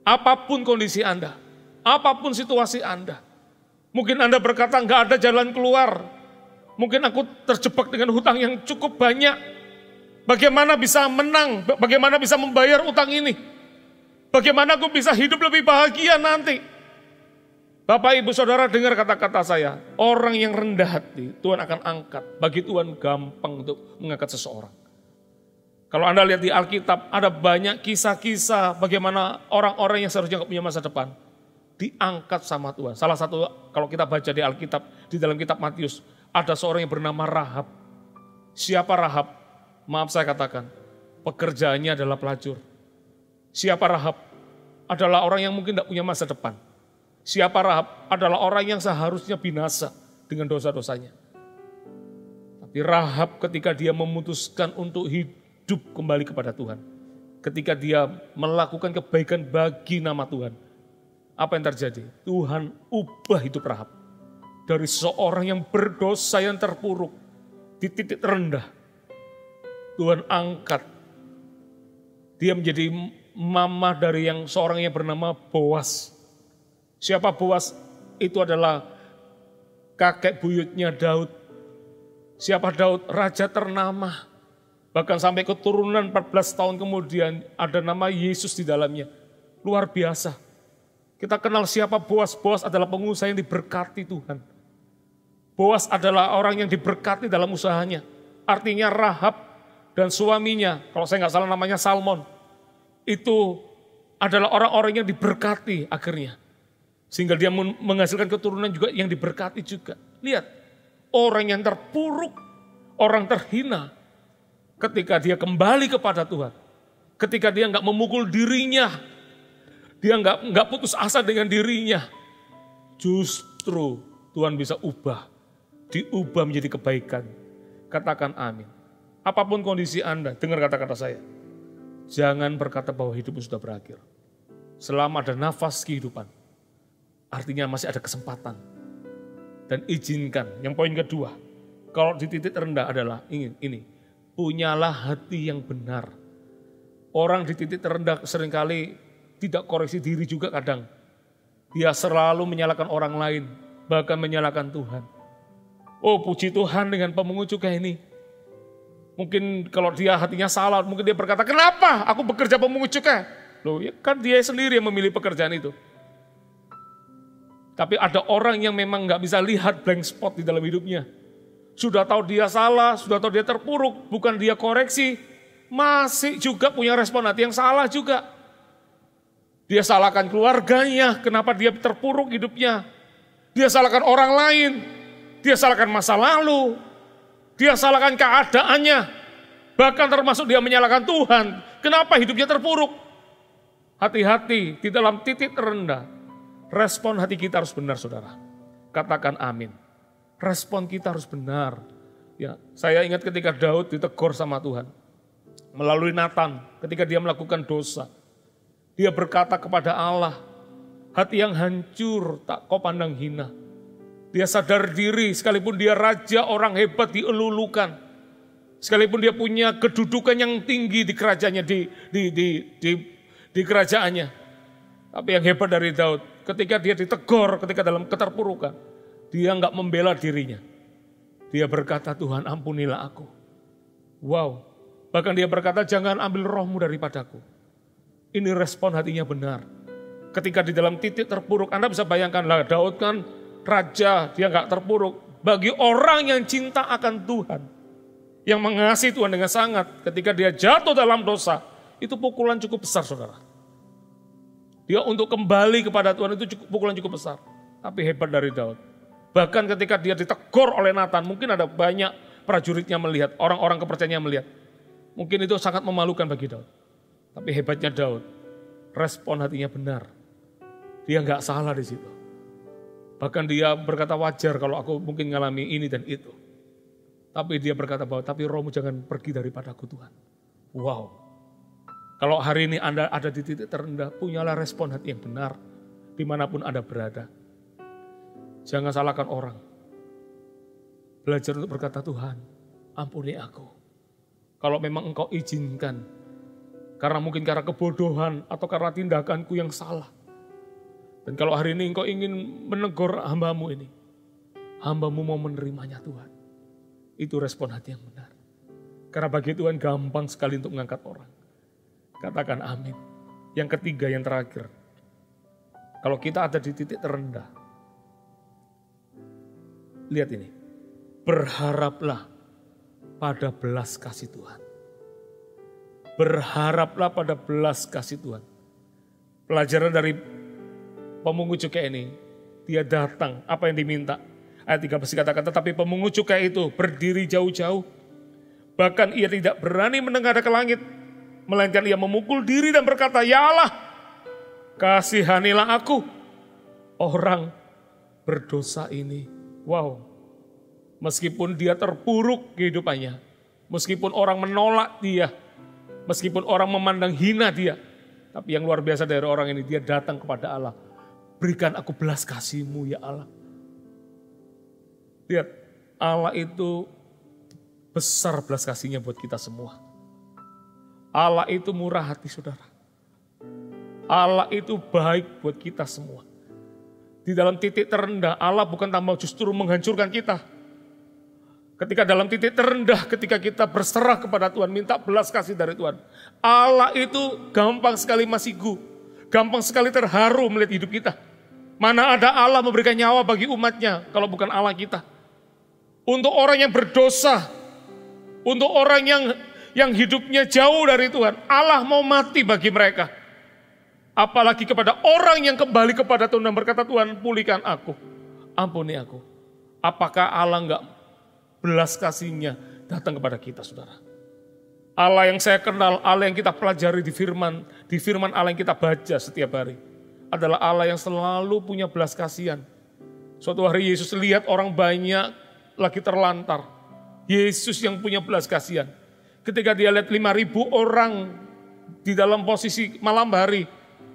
Apapun kondisi Anda, apapun situasi Anda. Mungkin Anda berkata nggak ada jalan keluar. Mungkin aku terjebak dengan hutang yang cukup banyak. Bagaimana bisa menang? Bagaimana bisa membayar utang ini? Bagaimana aku bisa hidup lebih bahagia nanti? Bapak, Ibu, Saudara dengar kata-kata saya. Orang yang rendah hati, Tuhan akan angkat. Bagi Tuhan gampang untuk mengangkat seseorang. Kalau Anda lihat di Alkitab, ada banyak kisah-kisah bagaimana orang-orang yang seharusnya nggak punya masa depan. Diangkat sama Tuhan. Salah satu, kalau kita baca di Alkitab, di dalam kitab Matius, ada seorang yang bernama Rahab. Siapa Rahab? Maaf saya katakan, pekerjaannya adalah pelacur. Siapa Rahab? Adalah orang yang mungkin tidak punya masa depan. Siapa Rahab? Adalah orang yang seharusnya binasa dengan dosa-dosanya. Tapi Rahab ketika dia memutuskan untuk hidup kembali kepada Tuhan. Ketika dia melakukan kebaikan bagi nama Tuhan. Apa yang terjadi? Tuhan ubah hidup Rahab. Dari seorang yang berdosa yang terpuruk. Di titik terendah. Tuhan angkat. Dia menjadi mama dari seorang yang bernama Boas. Siapa Boas? Itu adalah kakek buyutnya Daud. Siapa Daud? Raja ternama. Bahkan sampai keturunan 14 tahun kemudian ada nama Yesus di dalamnya. Luar biasa. Kita kenal siapa Boas. Boas adalah pengusaha yang diberkati Tuhan. Boas adalah orang yang diberkati dalam usahanya. Artinya Rahab dan suaminya, kalau saya nggak salah namanya Salmon. Itu adalah orang-orang yang diberkati akhirnya. Sehingga dia menghasilkan keturunan juga yang diberkati juga. Lihat, orang yang terpuruk, orang terhina, ketika dia kembali kepada Tuhan, ketika dia nggak memukul dirinya, dia nggak putus asa dengan dirinya, justru Tuhan bisa diubah menjadi kebaikan. Katakan amin. Apapun kondisi Anda, dengar kata-kata saya. Jangan berkata bahwa hidupmu sudah berakhir. Selama ada nafas kehidupan, artinya masih ada kesempatan. Dan izinkan, yang poin kedua, kalau di titik terendah adalah ini, punyalah hati yang benar. Orang di titik terendah seringkali tidak koreksi diri juga kadang. Dia selalu menyalahkan orang lain, bahkan menyalahkan Tuhan. Oh, puji Tuhan dengan pemungut cukai ini. Mungkin kalau dia hatinya salah, mungkin dia berkata, kenapa aku bekerja pemungut cukai? Loh, ya kan dia sendiri yang memilih pekerjaan itu. Tapi ada orang yang memang nggak bisa lihat blank spot di dalam hidupnya. Sudah tahu dia salah, sudah tahu dia terpuruk, bukan dia koreksi, masih juga punya respon hati yang salah juga. Dia salahkan keluarganya, kenapa dia terpuruk hidupnya. Dia salahkan orang lain, dia salahkan masa lalu, dia salahkan keadaannya, bahkan termasuk dia menyalahkan Tuhan. Kenapa hidupnya terpuruk? Hati-hati di dalam titik terendah. Respon hati kita harus benar, saudara. Katakan amin. Respon kita harus benar. Ya, saya ingat ketika Daud ditegur sama Tuhan melalui Nathan ketika dia melakukan dosa. Dia berkata kepada Allah, hati yang hancur tak kau pandang hina. Dia sadar diri sekalipun dia raja orang hebat dielulukan. Sekalipun dia punya kedudukan yang tinggi di kerajaannya, di kerajaannya. Tapi yang hebat dari Daud, ketika dia ditegur, ketika dalam keterpurukan, dia enggak membela dirinya. Dia berkata, Tuhan ampunilah aku. Wow, bahkan dia berkata, jangan ambil rohmu daripadaku. Ini respon hatinya benar. Ketika di dalam titik terpuruk, Anda bisa bayangkan lah, Daud kan raja, dia enggak terpuruk. Bagi orang yang cinta akan Tuhan, yang mengasihi Tuhan dengan sangat, ketika dia jatuh dalam dosa, itu pukulan cukup besar, saudara. Dia untuk kembali kepada Tuhan itu pukulan cukup besar. Tapi hebat dari Daud. Bahkan ketika dia ditegur oleh Nathan, mungkin ada banyak prajuritnya melihat, orang-orang kepercayaannya melihat. Mungkin itu sangat memalukan bagi Daud. Tapi hebatnya Daud, respon hatinya benar. Dia nggak salah di situ. Bahkan dia berkata wajar kalau aku mungkin ngalami ini dan itu. Tapi dia berkata bahwa, tapi rohmu jangan pergi daripadaku Tuhan. Wow. Kalau hari ini Anda ada di titik terendah, punyalah respon hati yang benar dimanapun Anda berada. Jangan salahkan orang. Belajar untuk berkata, Tuhan, ampuni aku. Kalau memang Engkau izinkan, karena kebodohan atau karena tindakanku yang salah. Dan kalau hari ini Engkau ingin menegur hamba-Mu ini, hamba-Mu mau menerimanya Tuhan. Itu respon hati yang benar. Karena bagi Tuhan gampang sekali untuk mengangkat orang. Katakan amin. Yang ketiga, yang terakhir. Kalau kita ada di titik terendah. Lihat ini. Berharaplah pada belas kasih Tuhan. Berharaplah pada belas kasih Tuhan. Pelajaran dari pemungut cukai ini. Dia datang, apa yang diminta. Ayat 13 katakan, tetapi pemungut cukai itu berdiri jauh-jauh. Bahkan ia tidak berani menengadah ke langit. Melainkan ia memukul diri dan berkata, ya Allah, kasihanilah aku, orang berdosa ini. Wow, meskipun dia terpuruk kehidupannya, meskipun orang menolak dia, meskipun orang memandang hina dia, tapi yang luar biasa dari orang ini, dia datang kepada Allah. Berikan aku belas kasih-Mu ya Allah. Lihat, Allah itu besar belas kasih-Nya buat kita semua. Allah itu murah hati, saudara. Allah itu baik buat kita semua. Di dalam titik terendah, Allah bukan tambah justru menghancurkan kita. Ketika dalam titik terendah, ketika kita berserah kepada Tuhan, minta belas kasih dari Tuhan. Allah itu gampang sekali masigu, gampang sekali terharu melihat hidup kita. Mana ada Allah memberikan nyawa bagi umatnya, kalau bukan Allah kita. Untuk orang yang berdosa, untuk orang yang hidupnya jauh dari Tuhan, Allah mau mati bagi mereka. Apalagi kepada orang yang kembali kepada Tuhan dan berkata, Tuhan pulihkan aku, ampuni aku. Apakah Allah enggak belas kasihnya datang kepada kita, saudara? Allah yang saya kenal, Allah yang kita pelajari di firman Allah yang kita baca setiap hari, adalah Allah yang selalu punya belas kasihan. Suatu hari Yesus lihat orang banyak lagi terlantar. Yesus yang punya belas kasihan. Ketika dia lihat 5.000 orang di dalam posisi malam hari,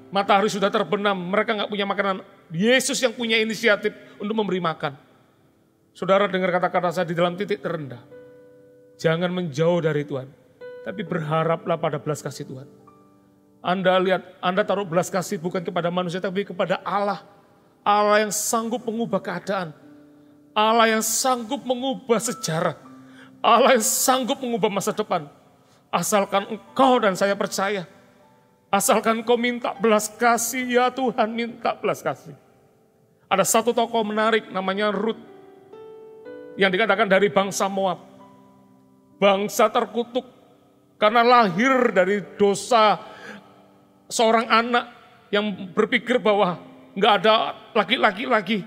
matahari sudah terbenam, mereka nggak punya makanan. Yesus yang punya inisiatif untuk memberi makan. Saudara dengar kata-kata saya di dalam titik terendah. Jangan menjauh dari Tuhan, tapi berharaplah pada belas kasih Tuhan. Anda lihat, Anda taruh belas kasih bukan kepada manusia, tapi kepada Allah. Allah yang sanggup mengubah keadaan. Allah yang sanggup mengubah sejarah. Allah yang sanggup mengubah masa depan. Asalkan engkau dan saya percaya. Asalkan kau minta belas kasih, ya Tuhan minta belas kasih. Ada satu tokoh menarik namanya Rut. Yang dikatakan dari bangsa Moab. Bangsa terkutuk karena lahir dari dosa seorang anak yang berpikir bahwa nggak ada laki-laki lagi.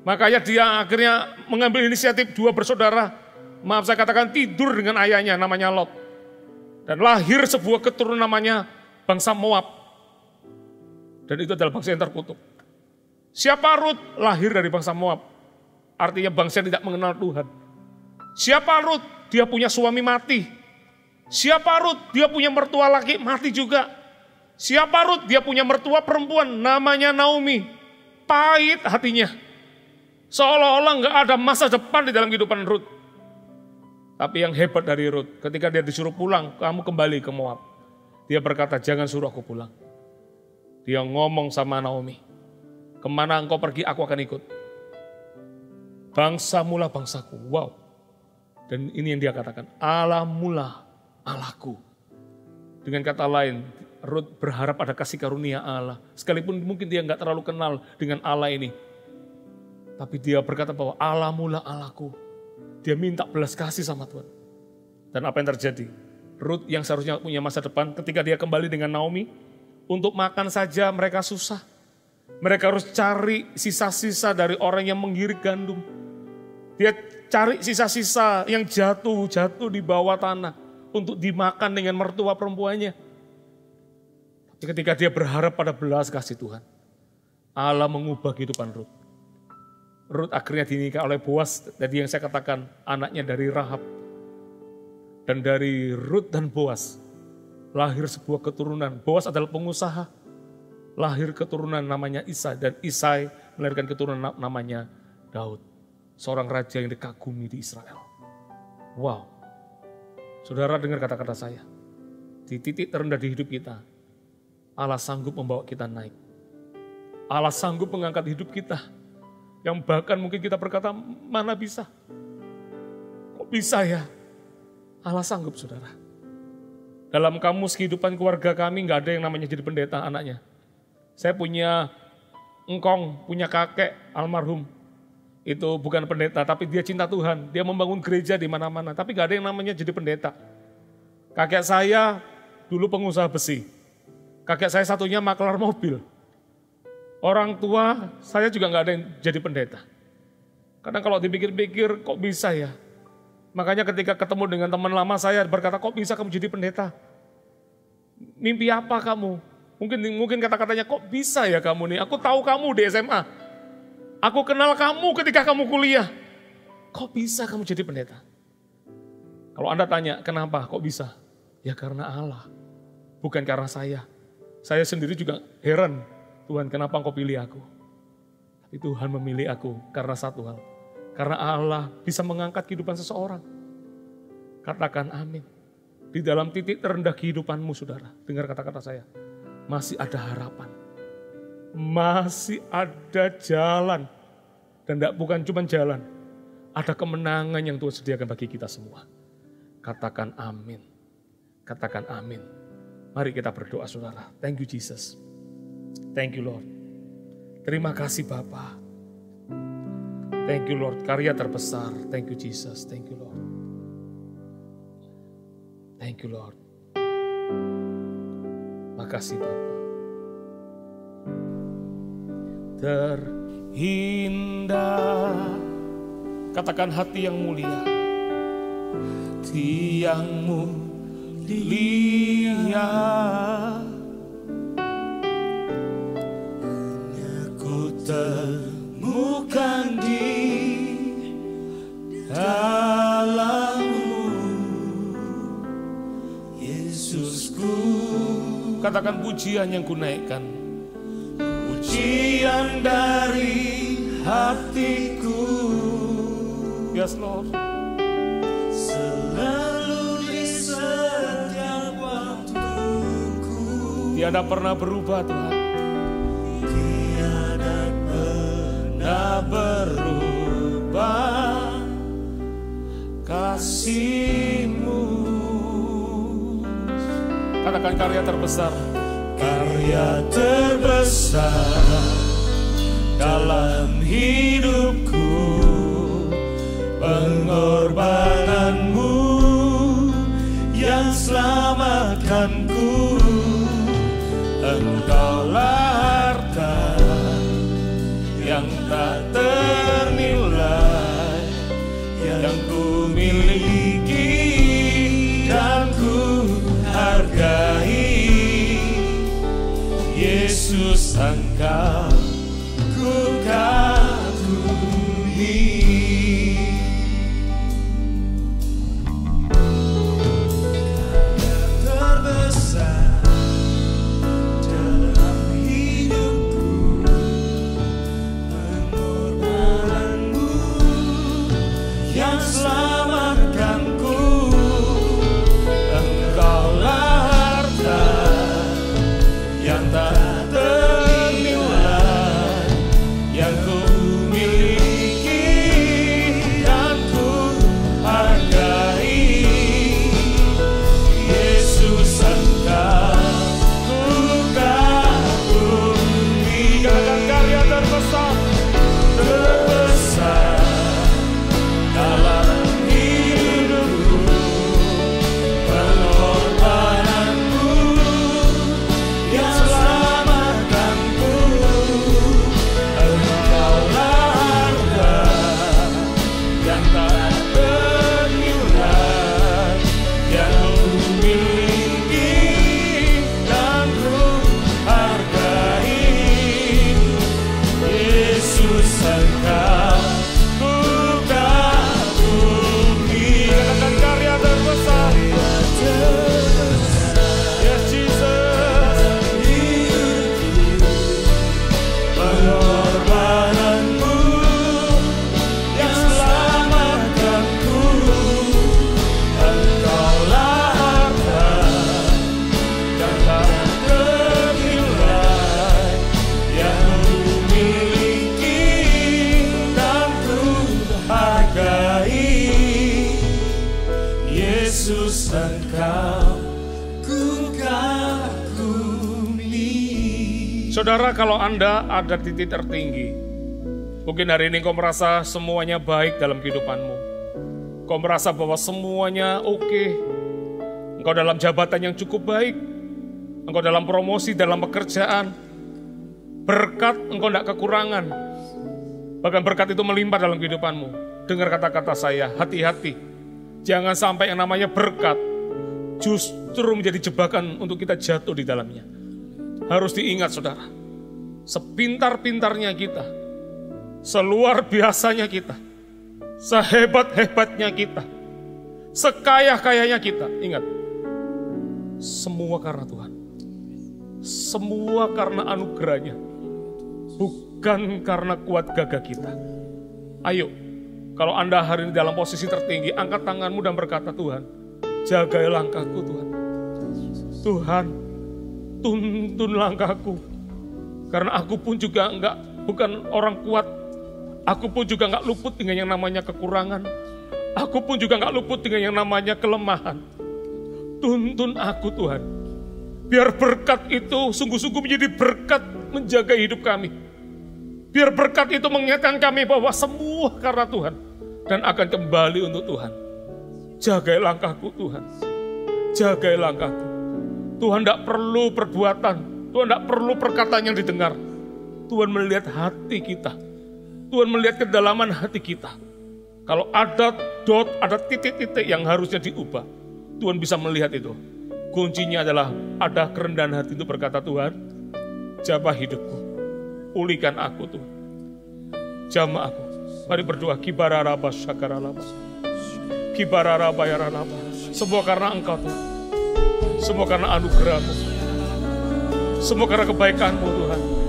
Makanya dia akhirnya mengambil inisiatif 2 bersaudara. Maaf saya katakan tidur dengan ayahnya namanya Lot. Dan lahir sebuah keturunan namanya bangsa Moab. Dan itu adalah bangsa yang terkutuk. Siapa Rut? Lahir dari bangsa Moab. Artinya bangsa yang tidak mengenal Tuhan. Siapa Rut? Dia punya suami mati. Siapa Rut? Dia punya mertua laki mati juga. Siapa Rut? Dia punya mertua perempuan namanya Naomi. Pahit hatinya. Seolah-olah nggak ada masa depan di dalam kehidupan Rut. Tapi yang hebat dari Rut, ketika dia disuruh pulang, kamu kembali ke Moab. Dia berkata, jangan suruh aku pulang. Dia ngomong sama Naomi, kemana engkau pergi aku akan ikut. Bangsamu lah bangsaku, wow. Dan ini yang dia katakan, Allahmu lah Allahku. Dengan kata lain, Rut berharap ada kasih karunia Allah. Sekalipun mungkin dia nggak terlalu kenal dengan Allah ini. Tapi dia berkata bahwa Allahmu lah Allahku. Dia minta belas kasih sama Tuhan. Dan apa yang terjadi? Rut yang seharusnya punya masa depan, ketika dia kembali dengan Naomi, untuk makan saja mereka susah. Mereka harus cari sisa-sisa dari orang yang menggirik gandum. Dia cari sisa-sisa yang jatuh di bawah tanah untuk dimakan dengan mertua perempuannya. Tapi ketika dia berharap pada belas kasih Tuhan, Allah mengubah kehidupan Rut. Rut akhirnya dinikah oleh Boas, tadi yang saya katakan anaknya dari Rahab. Dan dari Rut dan Boas lahir sebuah keturunan. Boas adalah pengusaha. Lahir keturunan namanya Isai, dan Isai melahirkan keturunan namanya Daud. Seorang raja yang dikagumi di Israel. Wow. Saudara dengar kata-kata saya. Di titik terendah di hidup kita, Allah sanggup membawa kita naik. Allah sanggup mengangkat hidup kita. Yang bahkan mungkin kita berkata, mana bisa? Kok bisa ya? Allah sanggup, saudara. Dalam kamus kehidupan keluarga kami gak ada yang namanya jadi pendeta anaknya. Saya punya engkong, punya kakek almarhum. Itu bukan pendeta, tapi dia cinta Tuhan. Dia membangun gereja di mana-mana, tapi gak ada yang namanya jadi pendeta. Kakek saya dulu pengusaha besi. Kakek saya satunya maklar mobil. Orang tua saya juga gak ada yang jadi pendeta. Kadang kalau dipikir-pikir kok bisa ya. Makanya ketika ketemu dengan teman lama saya berkata, kok bisa kamu jadi pendeta? Mimpi apa kamu? Mungkin kata-katanya, kok bisa ya kamu nih? Aku tahu kamu di SMA. Aku kenal kamu ketika kamu kuliah. Kok bisa kamu jadi pendeta? Kalau Anda tanya, kenapa? Kok bisa? Ya karena Allah. Bukan karena saya. Saya sendiri juga heran. Tuhan, kenapa Engkau pilih aku? Tapi Tuhan memilih aku karena satu hal. Karena Allah bisa mengangkat kehidupan seseorang. Katakan amin. Di dalam titik terendah kehidupanmu, saudara. Dengar kata-kata saya. Masih ada harapan. Masih ada jalan. Dan bukan cuma jalan. Ada kemenangan yang Tuhan sediakan bagi kita semua. Katakan amin. Katakan amin. Mari kita berdoa, saudara. Thank you, Jesus. Thank you, Lord. Terima kasih, Bapa. Thank you, Lord. Karya terbesar. Thank you, Jesus. Thank you, Lord. Thank you, Lord. Makasih, Bapa. terindah. Katakan hati yang mulia. Hati yang mulia, ku temukan di dalam-Mu, Yesusku. Katakan pujian yang ku naikkan, pujian dari hatiku. Yes Lord. Selalu di setiap waktuku, tiada pernah berubah Tuhan. Tiada pernah berubah kasih-Mu. Katakan karya terbesar. Karya terbesar dalam hidupku, pengorbanan-Mu yang selamatkanku. Engkaulah harta yang tak ternilai, yang ku miliki dan ku hargai. Yesus, Engkau ku kagumi. Saudara, kalau Anda ada di titik tertinggi, mungkin hari ini kau merasa semuanya baik dalam kehidupanmu. Kau merasa bahwa semuanya oke. Engkau dalam jabatan yang cukup baik. Engkau dalam promosi, dalam pekerjaan. Berkat engkau tidak kekurangan. Bahkan berkat itu melimpah dalam kehidupanmu. Dengar kata-kata saya, hati-hati. Jangan sampai yang namanya berkat justru menjadi jebakan untuk kita jatuh di dalamnya. Harus diingat saudara, sepintar-pintarnya kita, seluar biasanya kita, sehebat-hebatnya kita, sekaya-kayanya kita, ingat, semua karena Tuhan. Semua karena anugerahnya, bukan karena kuat gagah kita. Ayo, kalau Anda hari ini dalam posisi tertinggi, angkat tanganmu dan berkata, Tuhan, jagai langkahku Tuhan. Tuhan, tuntun langkahku. Karena aku pun juga bukan orang kuat. Aku pun juga enggak luput dengan yang namanya kekurangan. Aku pun juga enggak luput dengan yang namanya kelemahan. Tuntun aku Tuhan. Biar berkat itu sungguh-sungguh menjadi berkat menjaga hidup kami. Biar berkat itu mengingatkan kami bahwa semua karena Tuhan. Dan akan kembali untuk Tuhan. Jagai langkahku Tuhan. Jagai langkahku. Tuhan tidak perlu perbuatan, Tuhan tidak perlu perkataan yang didengar. Tuhan melihat hati kita. Tuhan melihat kedalaman hati kita. Kalau ada dot, ada titik-titik yang harusnya diubah, Tuhan bisa melihat itu. Kuncinya adalah ada kerendahan hati untuk berkata, Tuhan, jamah hidupku, pulihkan aku Tuhan. Jamah aku. Mari berdoa. Kibararaba syakaralaba. Kibararaba yaralaba. Semua karena Engkau Tuhan. Semua karena anugerah-Mu. Semua karena kebaikan-Mu Tuhan.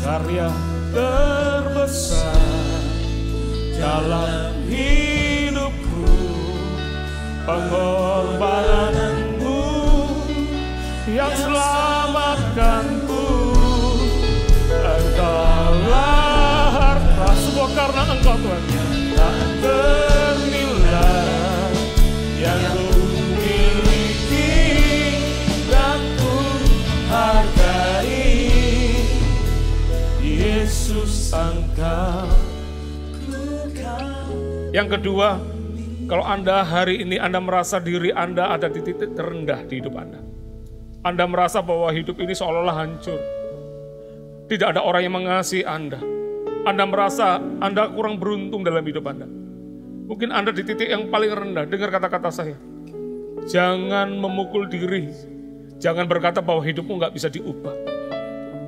Karya terbesar dalam hidupku, pengorbanan-Mu yang selamatkanku. Engkaulah harta, semua karena Engkau Tuhan, tak ternilai yang ku miliki dan ku hargai. Yesus Engkau. Yang kedua, kalau Anda hari ini Anda merasa diri Anda ada di titik terendah di hidup Anda. Anda merasa bahwa hidup ini seolah-olah hancur. Tidak ada orang yang mengasihi Anda. Anda merasa Anda kurang beruntung dalam hidup Anda. Mungkin Anda di titik yang paling rendah. Dengar kata-kata saya. Jangan memukul diri. Jangan berkata bahwa hidupmu gak bisa diubah.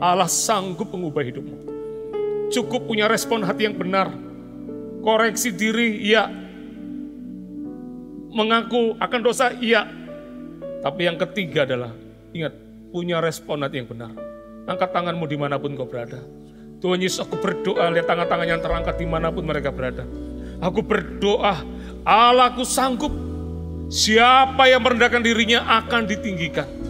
Allah sanggup mengubah hidupmu. Cukup punya respon hati yang benar. Koreksi diri, iya. Mengaku akan dosa, iya. Tapi yang ketiga adalah, ingat, punya respon hati yang benar. Angkat tanganmu dimanapun kau berada. Tuhan Yesus, aku berdoa, lihat tangan-tangan yang terangkat dimanapun mereka berada. Aku berdoa, Allahku sanggup. Siapa yang merendahkan dirinya akan ditinggikan.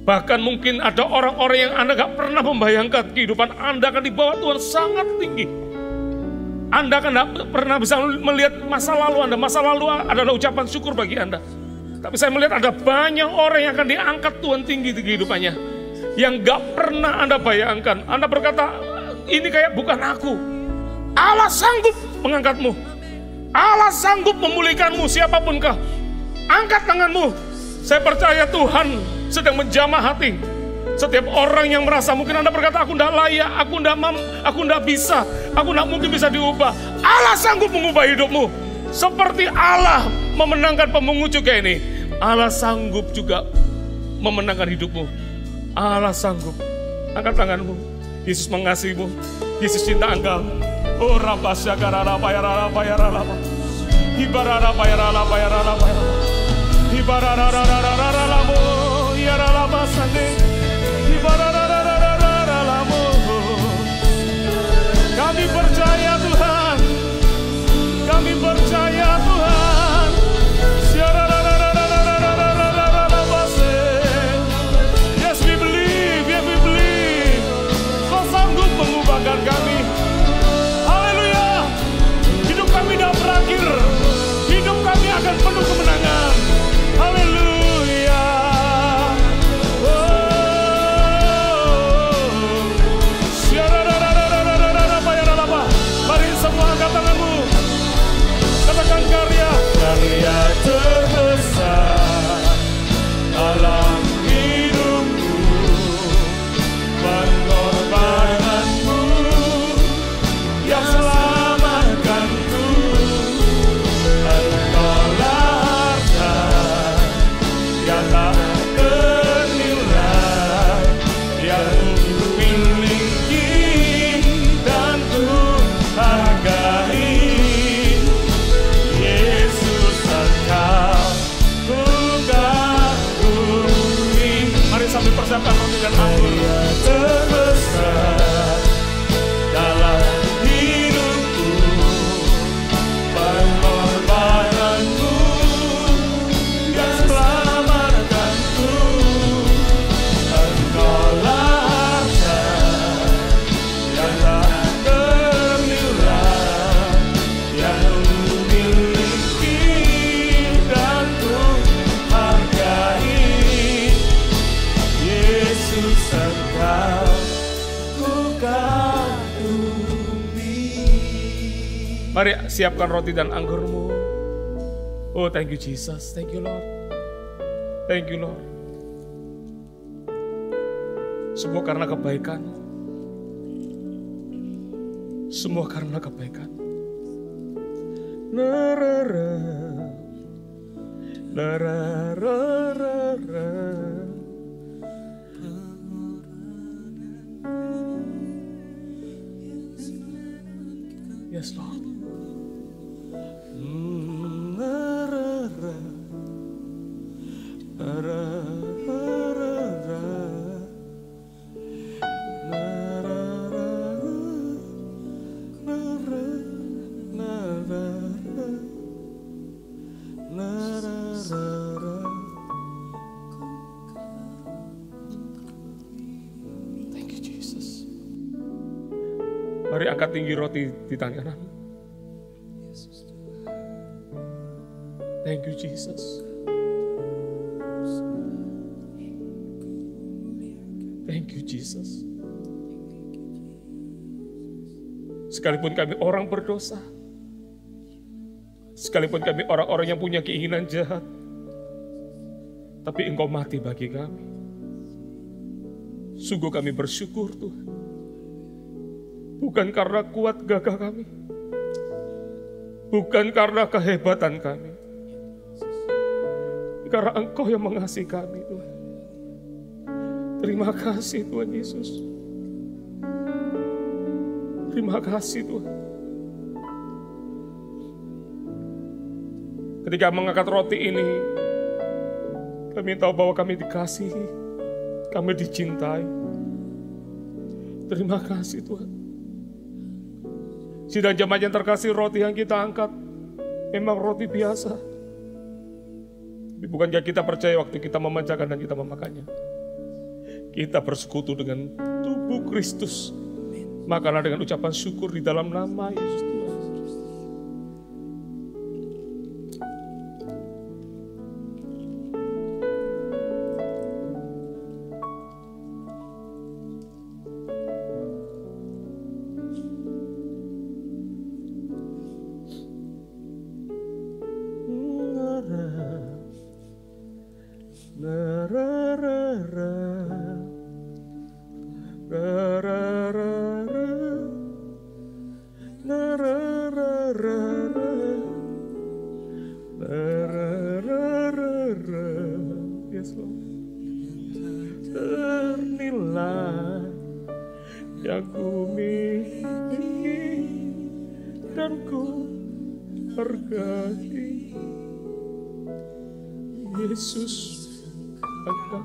Bahkan mungkin ada orang-orang yang Anda gak pernah membayangkan kehidupan Anda akan dibawa Tuhan sangat tinggi. Anda kan tidak pernah bisa melihat masa lalu Anda. Masa lalu adalah ucapan syukur bagi Anda. Tapi saya melihat ada banyak orang yang akan diangkat Tuhan tinggi di kehidupannya. Yang gak pernah Anda bayangkan. Anda berkata, ini kayak bukan aku. Allah sanggup mengangkatmu. Allah sanggup memulihkanmu siapapun kau. Angkat tanganmu. Saya percaya Tuhan sedang menjamah hati. Setiap orang yang merasa mungkin Anda berkata, aku tidak layak, aku tidak bisa, aku tidak mungkin bisa diubah. Allah sanggup mengubah hidupmu. Seperti Allah memenangkan pemungut cukai ini, Allah sanggup juga memenangkan hidupmu. Allah sanggup. Angkat tanganmu. Yesus mengasihimu. Yesus cinta engkau. Oh rabasya karara bayara bayara lama. Ibarara bayara bayara bayara. Ibarara lamo. Iara lama sande. Kami percaya Tuhan. Kami percaya Tuhan. Yes we believe, yes we believe. Kau sanggup mengubahkan kami. Haleluya. Hidup kami tidak berakhir. Hidup kami akan penuh kemenangan. Haleluya. Katakan karya terbesar dalam hidupku, pengorbananmu yang selamatkanku. Engkaulah harta yang tak ternilai, yang ku miliki dan ku hargai. Sambil persiapkan roti dan anggur. Terbesar dalam hidupku, pengorbananmu yang selamatkanku. Engkaulah harta yang tak ternilai, yang ku miliki dan ku hargai. Yesus engkau ku kagumi. Mari siapkan roti dan anggurmu. Oh thank you Jesus, thank you Lord. Thank you Lord. Semua karena kebaikan-Mu. Semua karena kebaikan. Yes, Lord. Thank you, Jesus. Mari angkat tinggi roti di tangan kanan. Thank you, Jesus. Thank you, Jesus. Sekalipun kami orang berdosa, sekalipun kami orang-orang yang punya keinginan jahat, tapi Engkau mati bagi kami. Sungguh kami bersyukur, Tuhan. Bukan karena kuat gagah kami, bukan karena kehebatan kami, karena Engkau yang mengasihi kami, Tuhan. Terima kasih, Tuhan Yesus. Terima kasih, Tuhan. Ketika mengangkat roti ini, kami tahu bahwa kami dikasihi, kami dicintai. Terima kasih, Tuhan. Sidang jemaat yang terkasih, roti yang kita angkat memang roti biasa. Tapi bukankah kita percaya waktu kita memanjakan dan kita memakannya, kita bersekutu dengan tubuh Kristus. Makanlah dengan ucapan syukur di dalam nama Yesus Tuhan. Yes, Lord. Ternilai yang ku miliki dan ku hargai. Yesus, Engkau.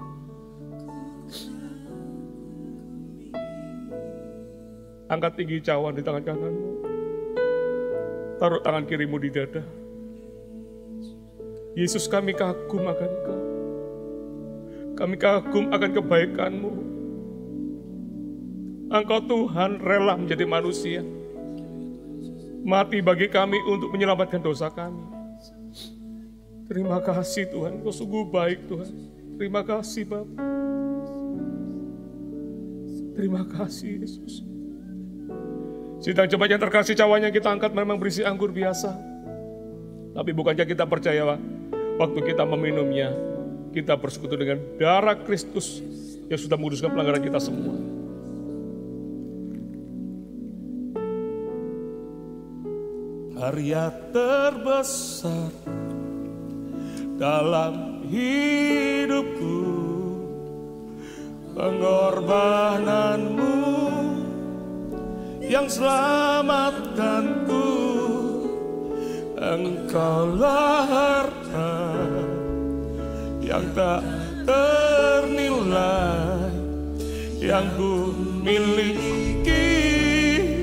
Angkat tinggi cawan di tangan kananmu. Taruh tangan kirimu di dada. Yesus, kami kagum akan Engkau. Kami kagum akan kebaikan-Mu. Engkau Tuhan rela menjadi manusia, mati bagi kami untuk menyelamatkan dosa kami. Terima kasih Tuhan, Engkau sungguh baik Tuhan. Terima kasih Bapa. Terima kasih Yesus. Sidang jemaat yang terkasih, cawan yang kita angkat memang berisi anggur biasa. Tapi bukankah kita percaya, Pak, waktu kita meminumnya, kita bersekutu dengan darah Kristus yang sudah menguduskan pelanggaran kita semua. Karya terbesar dalam hidupku, pengorbananmu yang selamatkanku. Engkaulah harta yang tak ternilai, yang ku miliki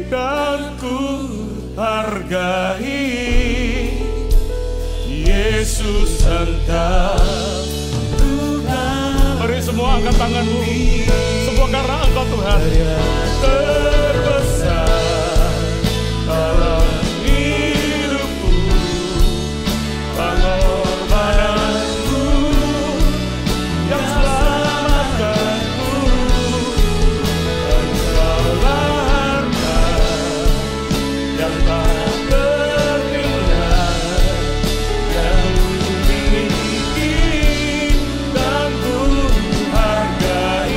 dan ku hargai. Yesus, Engkau Tuhan. Mari semua angkat tanganmu. Semua karena Engkau Tuhan terbesar dalam hidupku, pengorbananmu yang selamatkanku. Engkaulah harta yang tak ternilai, yang ku miliki dan ku hargai.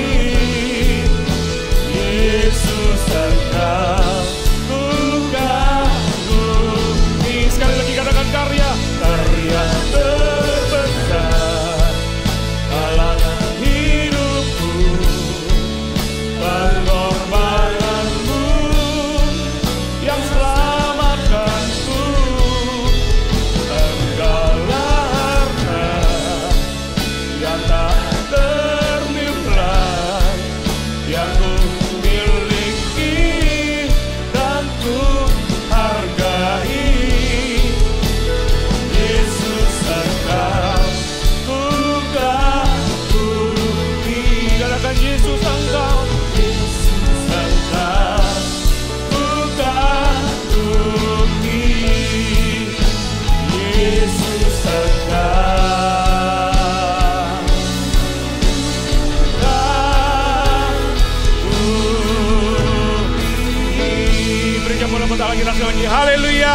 Allah kita sekali lagi. Haleluya.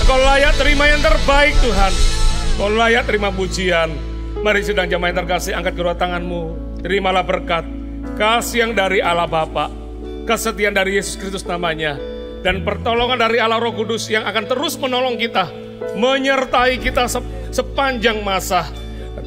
Engkau layak terima yang terbaik Tuhan. Engkau layak terima pujian. Mari sedang jemaat yang terkasih, angkat kedua tanganmu. Terimalah berkat, kasih yang dari Allah Bapa, kesetiaan dari Yesus Kristus namanya, dan pertolongan dari Allah Roh Kudus yang akan terus menolong kita, menyertai kita sepanjang masa.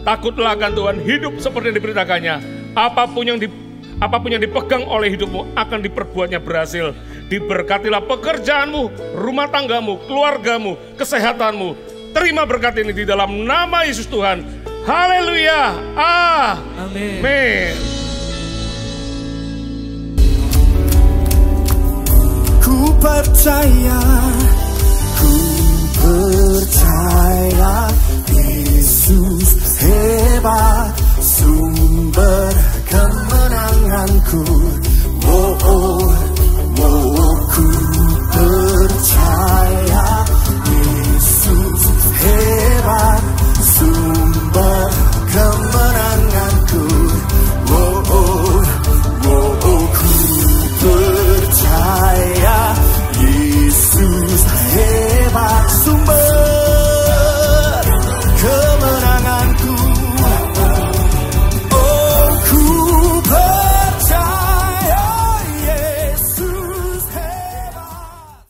Takutlah akan Tuhan, hidup seperti yang diberitakannya. Apapun yang dipegang oleh hidupmu akan diperbuatnya berhasil. Diberkatilah pekerjaanmu, rumah tanggamu, keluargamu, kesehatanmu. Terima berkat ini di dalam nama Yesus Tuhan. Haleluya. Amin. Ku percaya